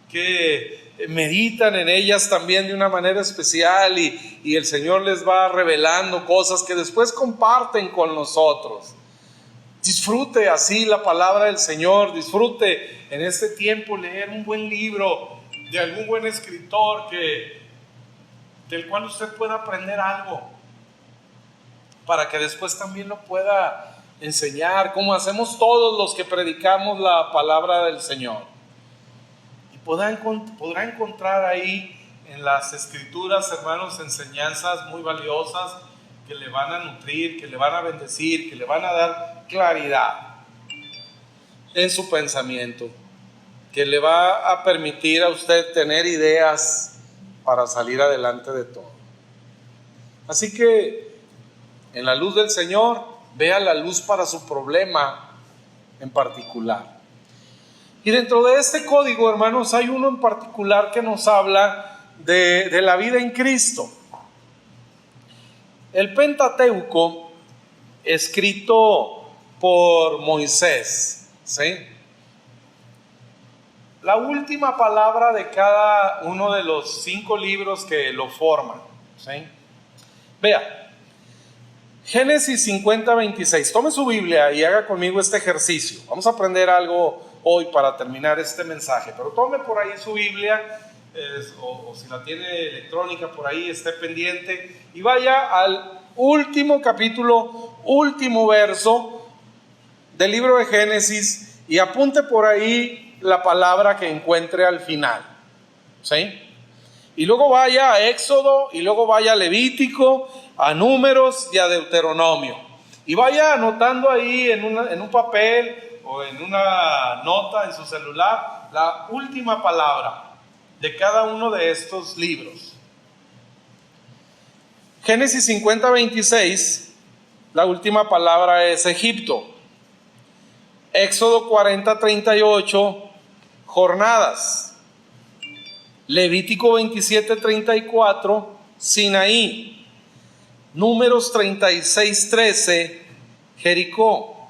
que meditan en ellas también de una manera especial, y el Señor les va revelando cosas que después comparten con nosotros. Disfrute así la palabra del Señor, disfrute en este tiempo leer un buen libro de algún buen escritor del cual usted pueda aprender algo, para que después también lo pueda enseñar, como hacemos todos los que predicamos la palabra del Señor. Podrá encontrar ahí en las Escrituras, hermanos, enseñanzas muy valiosas que le van a nutrir, que le van a bendecir, que le van a dar claridad en su pensamiento, que le va a permitir a usted tener ideas para salir adelante de todo. Así que, en la luz del Señor, vea la luz para su problema en particular. Y dentro de este código, hermanos, hay uno en particular que nos habla de la vida en Cristo. El Pentateuco, escrito por Moisés, ¿sí? La última palabra de cada uno de los 5 libros que lo forman, ¿sí? Vea, Génesis 50:26. Tome su Biblia y haga conmigo este ejercicio. Vamos a aprender algo hoy para terminar este mensaje. Pero tome por ahí su Biblia, o si la tiene electrónica por ahí, esté pendiente y vaya al último capítulo, último verso del libro de Génesis y apunte por ahí la palabra que encuentre al final, ¿sí? Y luego vaya a Éxodo, y luego vaya a Levítico, a Números y a Deuteronomio. Y vaya anotando ahí en un papel o en una nota en su celular la última palabra de cada uno de estos libros. Génesis 50:26, la última palabra es Egipto. Éxodo 40:38, jornadas. Levítico 27:34, Sinaí. Números 36:13, Jericó.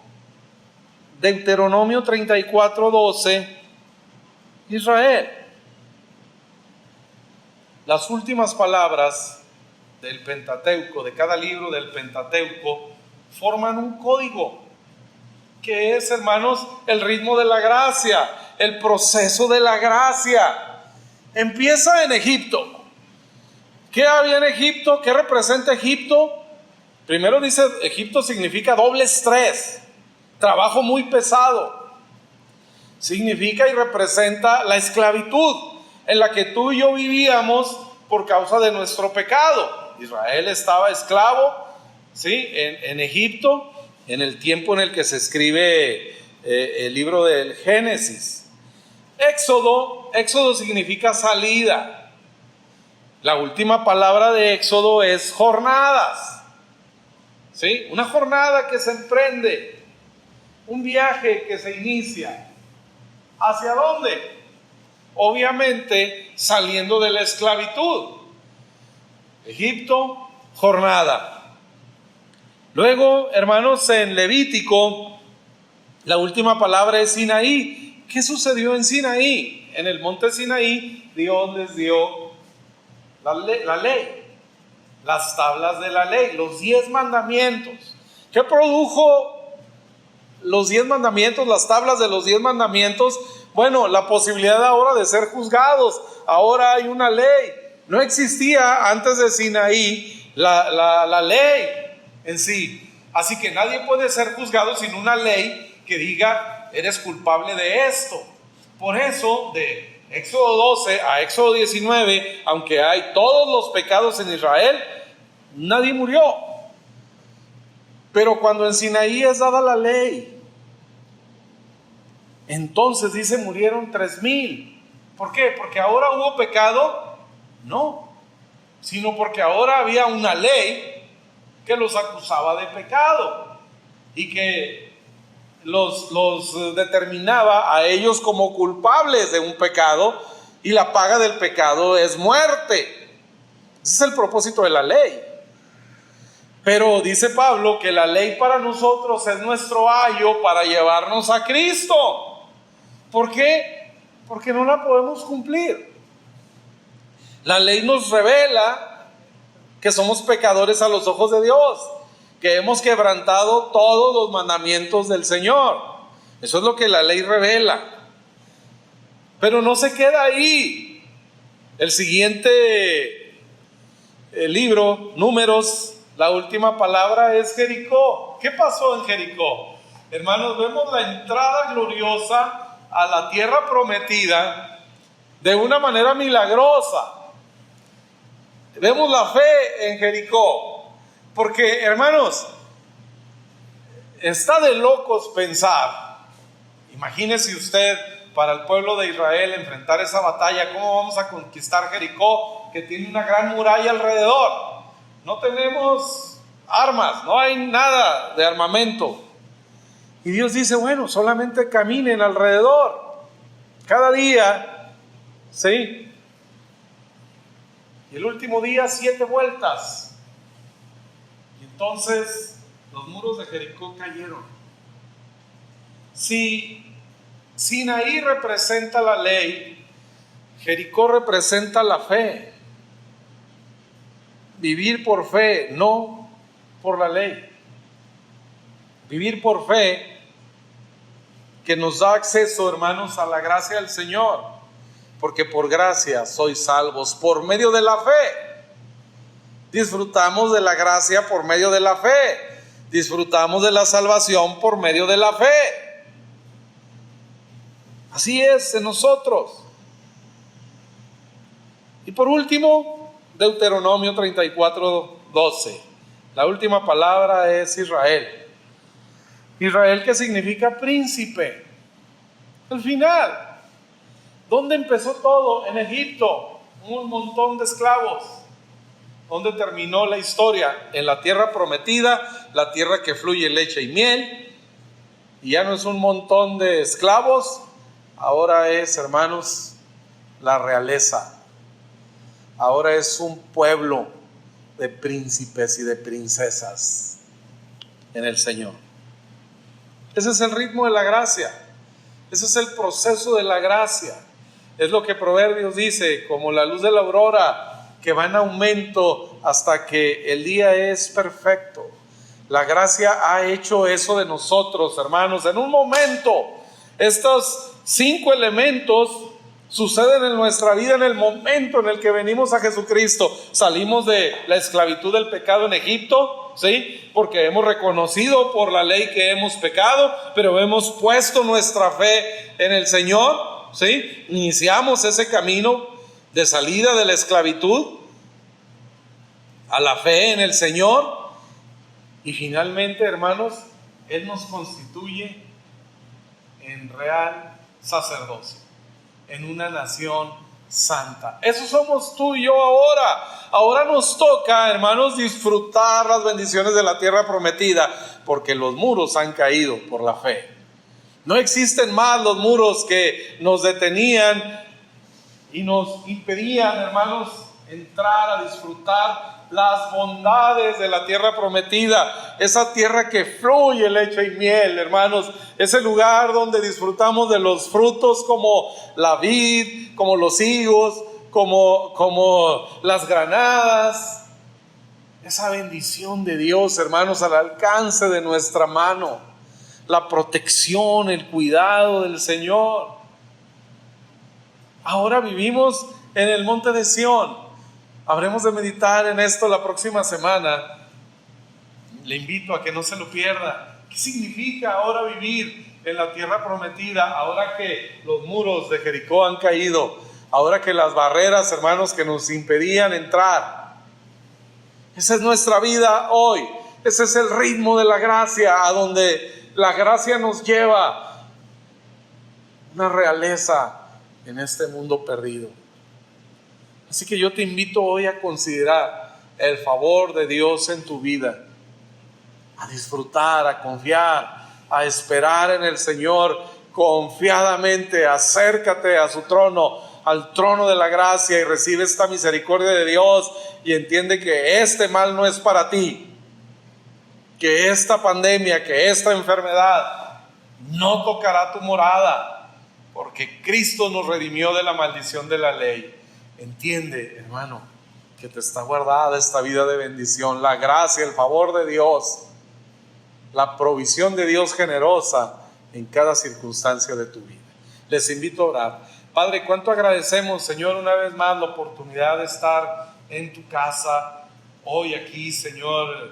Deuteronomio 34:12, Israel. Las últimas palabras del Pentateuco, de cada libro del Pentateuco, forman un código que es, hermanos, el ritmo de la gracia, el proceso de la gracia. Empieza en Egipto. ¿Qué había en Egipto? ¿Qué representa Egipto? Primero dice, Egipto significa doble estrés, trabajo muy pesado. Significa y representa la esclavitud en la que tú y yo vivíamos por causa de nuestro pecado. Israel estaba esclavo, ¿sí? En Egipto, en el tiempo en el que se escribe el libro del Génesis. Éxodo significa salida. La última palabra de Éxodo es jornadas, ¿sí? Una jornada que se emprende, un viaje que se inicia. ¿Hacia dónde? Obviamente saliendo de la esclavitud. Egipto, jornada. Luego, hermanos, en Levítico, la última palabra es Sinaí. ¿Qué sucedió en Sinaí? En el monte Sinaí, Dios les dio la ley, las tablas de la ley, los 10 mandamientos. ¿Qué produjo los 10 mandamientos, las tablas de los 10 mandamientos? Bueno, la posibilidad ahora de ser juzgados. Ahora hay una ley. No existía antes de Sinaí la ley en sí. Así que nadie puede ser juzgado sin una ley que diga, eres culpable de esto. Por eso, de Éxodo 12 a Éxodo 19, aunque hay todos los pecados en Israel, nadie murió. Pero cuando en Sinaí es dada la ley, entonces dice, murieron 3,000. ¿Por qué? ¿Porque ahora hubo pecado? No, sino porque ahora había una ley que los acusaba de pecado y que los determinaba a ellos como culpables de un pecado, y la paga del pecado es muerte. Ese es el propósito de la ley. Pero dice Pablo que la ley para nosotros es nuestro ayo para llevarnos a Cristo. ¿Por qué? Porque no la podemos cumplir. La ley nos revela que somos pecadores a los ojos de Dios, que hemos quebrantado todos los mandamientos del Señor. Eso es lo que la ley revela. Pero no se queda ahí. El siguiente libro, Números, la última palabra es Jericó. ¿Qué pasó en Jericó? Hermanos, vemos la entrada gloriosa a la tierra prometida de una manera milagrosa. Vemos la fe en Jericó. Porque, hermanos, está de locos pensar, imagínese usted, para el pueblo de Israel enfrentar esa batalla, ¿cómo vamos a conquistar Jericó, que tiene una gran muralla alrededor? No tenemos armas, no hay nada de armamento. Y Dios dice, bueno, solamente caminen alrededor, cada día, ¿sí? Y el último día 7 vueltas. Entonces los muros de Jericó cayeron. Si Sinaí representa la ley, Jericó representa la fe. Vivir por fe, no por la ley. Vivir por fe que nos da acceso, hermanos, a la gracia del Señor, porque por gracia sois salvos por medio de la fe. Disfrutamos de la gracia por medio de la fe. Disfrutamos de la salvación por medio de la fe. Así es en nosotros. Y por último, Deuteronomio 34:12. La última palabra es Israel. Israel, que significa príncipe. Al final, ¿dónde empezó todo? En Egipto, un montón de esclavos. ¿Dónde terminó la historia? En la tierra prometida, la tierra que fluye leche y miel. Y ya no es un montón de esclavos, ahora es, hermanos, la realeza. Ahora es un pueblo de príncipes y de princesas en el Señor. Ese es el ritmo de la gracia. Ese es el proceso de la gracia. Es lo que Proverbios dice, como la luz de la aurora, que va en aumento hasta que el día es perfecto. La gracia ha hecho eso de nosotros, hermanos. En un momento, estos 5 elementos suceden en nuestra vida en el momento en el que venimos a Jesucristo. Salimos de la esclavitud del pecado en Egipto, ¿sí? Porque hemos reconocido por la ley que hemos pecado, pero hemos puesto nuestra fe en el Señor, ¿sí? Iniciamos ese camino de salida de la esclavitud a la fe en el Señor. Y finalmente, hermanos, Él nos constituye en real sacerdocio, en una nación santa. Eso somos tú y yo ahora. Ahora nos toca, hermanos, disfrutar las bendiciones de la tierra prometida, porque los muros han caído por la fe. No existen más los muros que nos detenían y nos impedían, hermanos, entrar a disfrutar las bondades de la tierra prometida, esa tierra que fluye leche y miel, hermanos, ese lugar donde disfrutamos de los frutos como la vid, como los higos, como las granadas, esa bendición de Dios, hermanos, al alcance de nuestra mano, la protección, el cuidado del Señor. Ahora vivimos en el monte de Sión. Habremos de meditar en esto la próxima semana. Le invito a que no se lo pierda. ¿Qué significa ahora vivir en la tierra prometida? Ahora que los muros de Jericó han caído, ahora que las barreras, hermanos, que nos impedían entrar. Esa es nuestra vida hoy. Ese es el ritmo de la gracia, a donde la gracia nos lleva. Una realeza en este mundo perdido. Así que yo te invito hoy a considerar el favor de Dios en tu vida, a disfrutar, a confiar, a esperar en el Señor confiadamente. Acércate a su trono, al trono de la gracia, y recibe esta misericordia de Dios y entiende que este mal no es para ti, que esta pandemia, que esta enfermedad no tocará tu morada, porque Cristo nos redimió de la maldición de la ley. Entiende, hermano, que te está guardada esta vida de bendición, la gracia, el favor de Dios, la provisión de Dios generosa en cada circunstancia de tu vida. Les invito a orar. Padre, cuánto agradecemos, Señor, una vez más la oportunidad de estar en tu casa hoy aquí, Señor,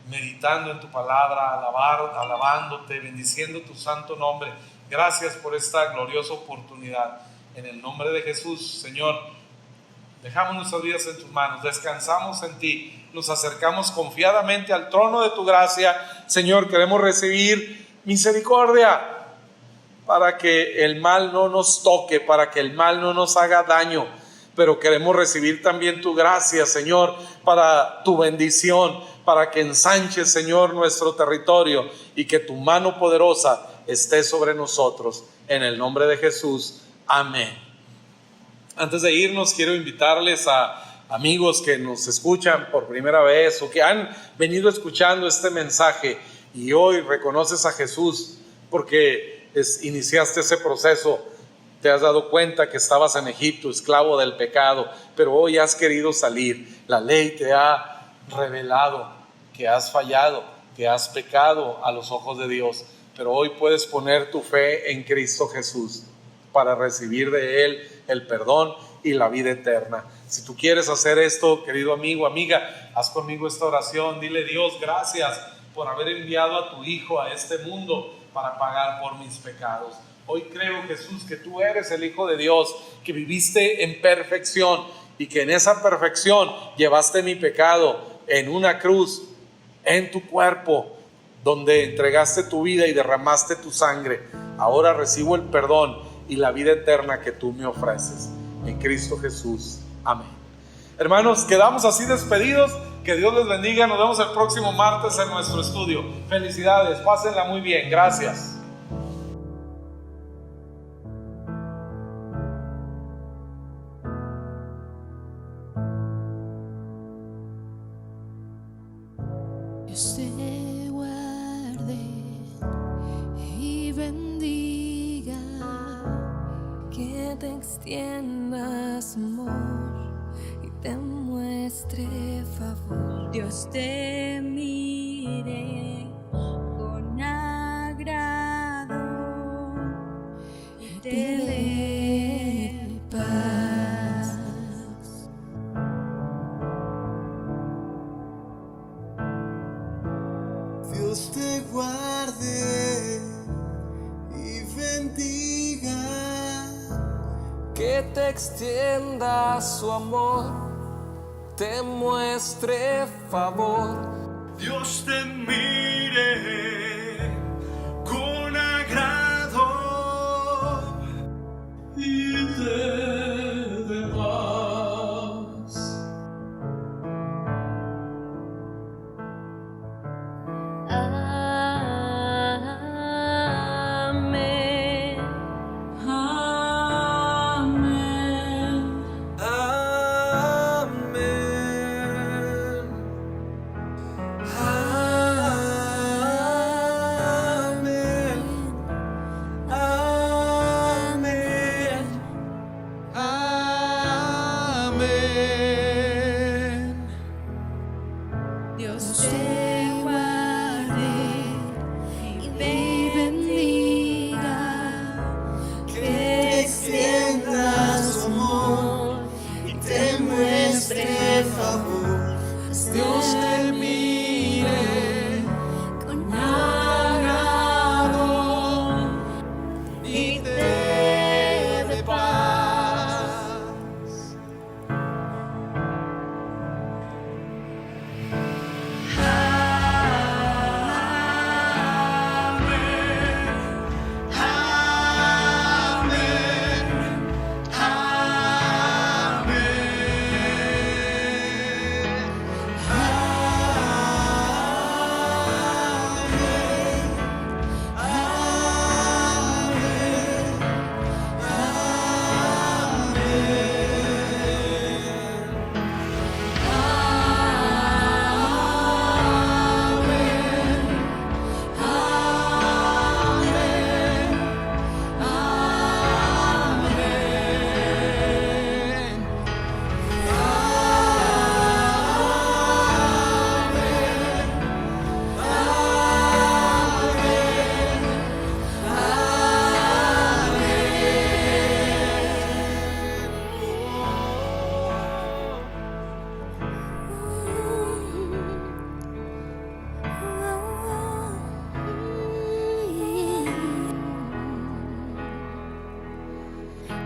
meditando en tu palabra, alabándote, bendiciendo tu santo nombre. Gracias por esta gloriosa oportunidad. En el nombre de Jesús, Señor, dejamos nuestras vidas en tus manos, descansamos en ti, nos acercamos confiadamente al trono de tu gracia. Señor, queremos recibir misericordia para que el mal no nos toque, para que el mal no nos haga daño, pero queremos recibir también tu gracia, Señor, para tu bendición, para que ensanches, Señor, nuestro territorio y que tu mano poderosa esté sobre nosotros. En el nombre de Jesús, amén. Antes de irnos, quiero invitarles a amigos que nos escuchan por primera vez o que han venido escuchando este mensaje y hoy reconoces a Jesús porque iniciaste ese proceso. Te has dado cuenta que estabas en Egipto, esclavo del pecado, pero hoy has querido salir. La ley te ha revelado que has fallado, que has pecado a los ojos de Dios. pero hoy puedes poner tu fe en Cristo Jesús para recibir de Él el perdón y la vida eterna. Si tú quieres hacer esto, querido amigo, amiga, haz conmigo esta oración. Dile: Dios, gracias por haber enviado a tu Hijo a este mundo para pagar por mis pecados. Hoy creo, Jesús, que tú eres el Hijo de Dios, que viviste en perfección y que en esa perfección llevaste mi pecado en una cruz, en tu cuerpo, donde entregaste tu vida y derramaste tu sangre. Ahora recibo el perdón y la vida eterna que tú me ofreces. En Cristo Jesús. Amén. Hermanos, quedamos así despedidos. Que Dios les bendiga. Nos vemos el próximo martes en nuestro estudio. Felicidades, pásenla muy bien. Gracias. Dios te guarde y bendiga, que te extienda su amor y te muestre favor. Dios te mire con agrado y te dé paz. Dios te guarde y bendiga, que te extienda su amor, te muestre favor. Dios te mire con agrado y te dé paz. Amén. Amén. Dios te guarde y bendiga, que te extienda su amor y te muestre favor. Dios te mire con agrado y te dé paz.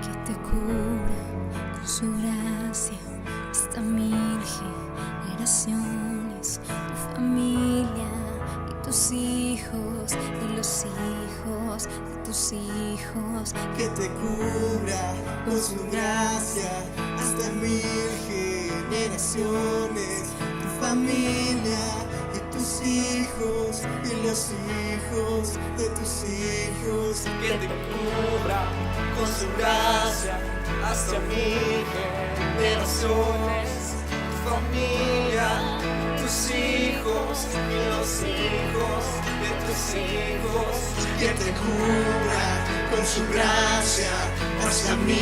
Que te cubra con su gracia hasta 1000 generaciones, tu familia y tus hijos y los hijos de tus hijos. Que te cubra con su gracia hasta 1000 generaciones, tu familia y tus hijos y los hijos de tus hijos. Que te cubra con su gracia hasta 1000 generaciones, tu familia, tus hijos y los hijos de tus hijos. Que te cubra con su gracia hasta 1000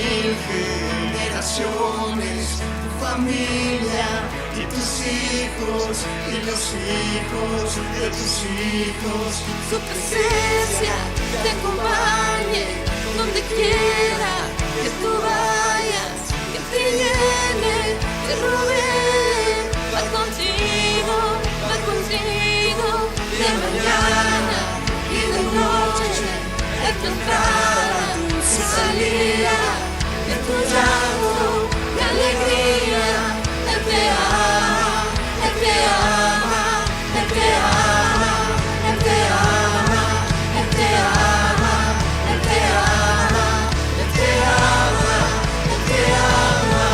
generaciones, tu familia y tus hijos y los hijos de tus hijos. Su presencia te acompañe donde quiera que tú vayas, que te llene, te rodee, va contigo, de mañana y de noche, de tu entrada y salida, de tu llanto, de alegría. Él te ama, Él te ama, Él te ama, Él te ama, Él te ama, Él te ama, Él te ama, Él te ama.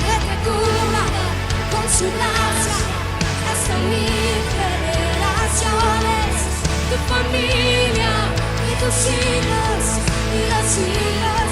Que te cubra con su gracia hasta 1000 generaciones, tu familia y tus hijos y las hijas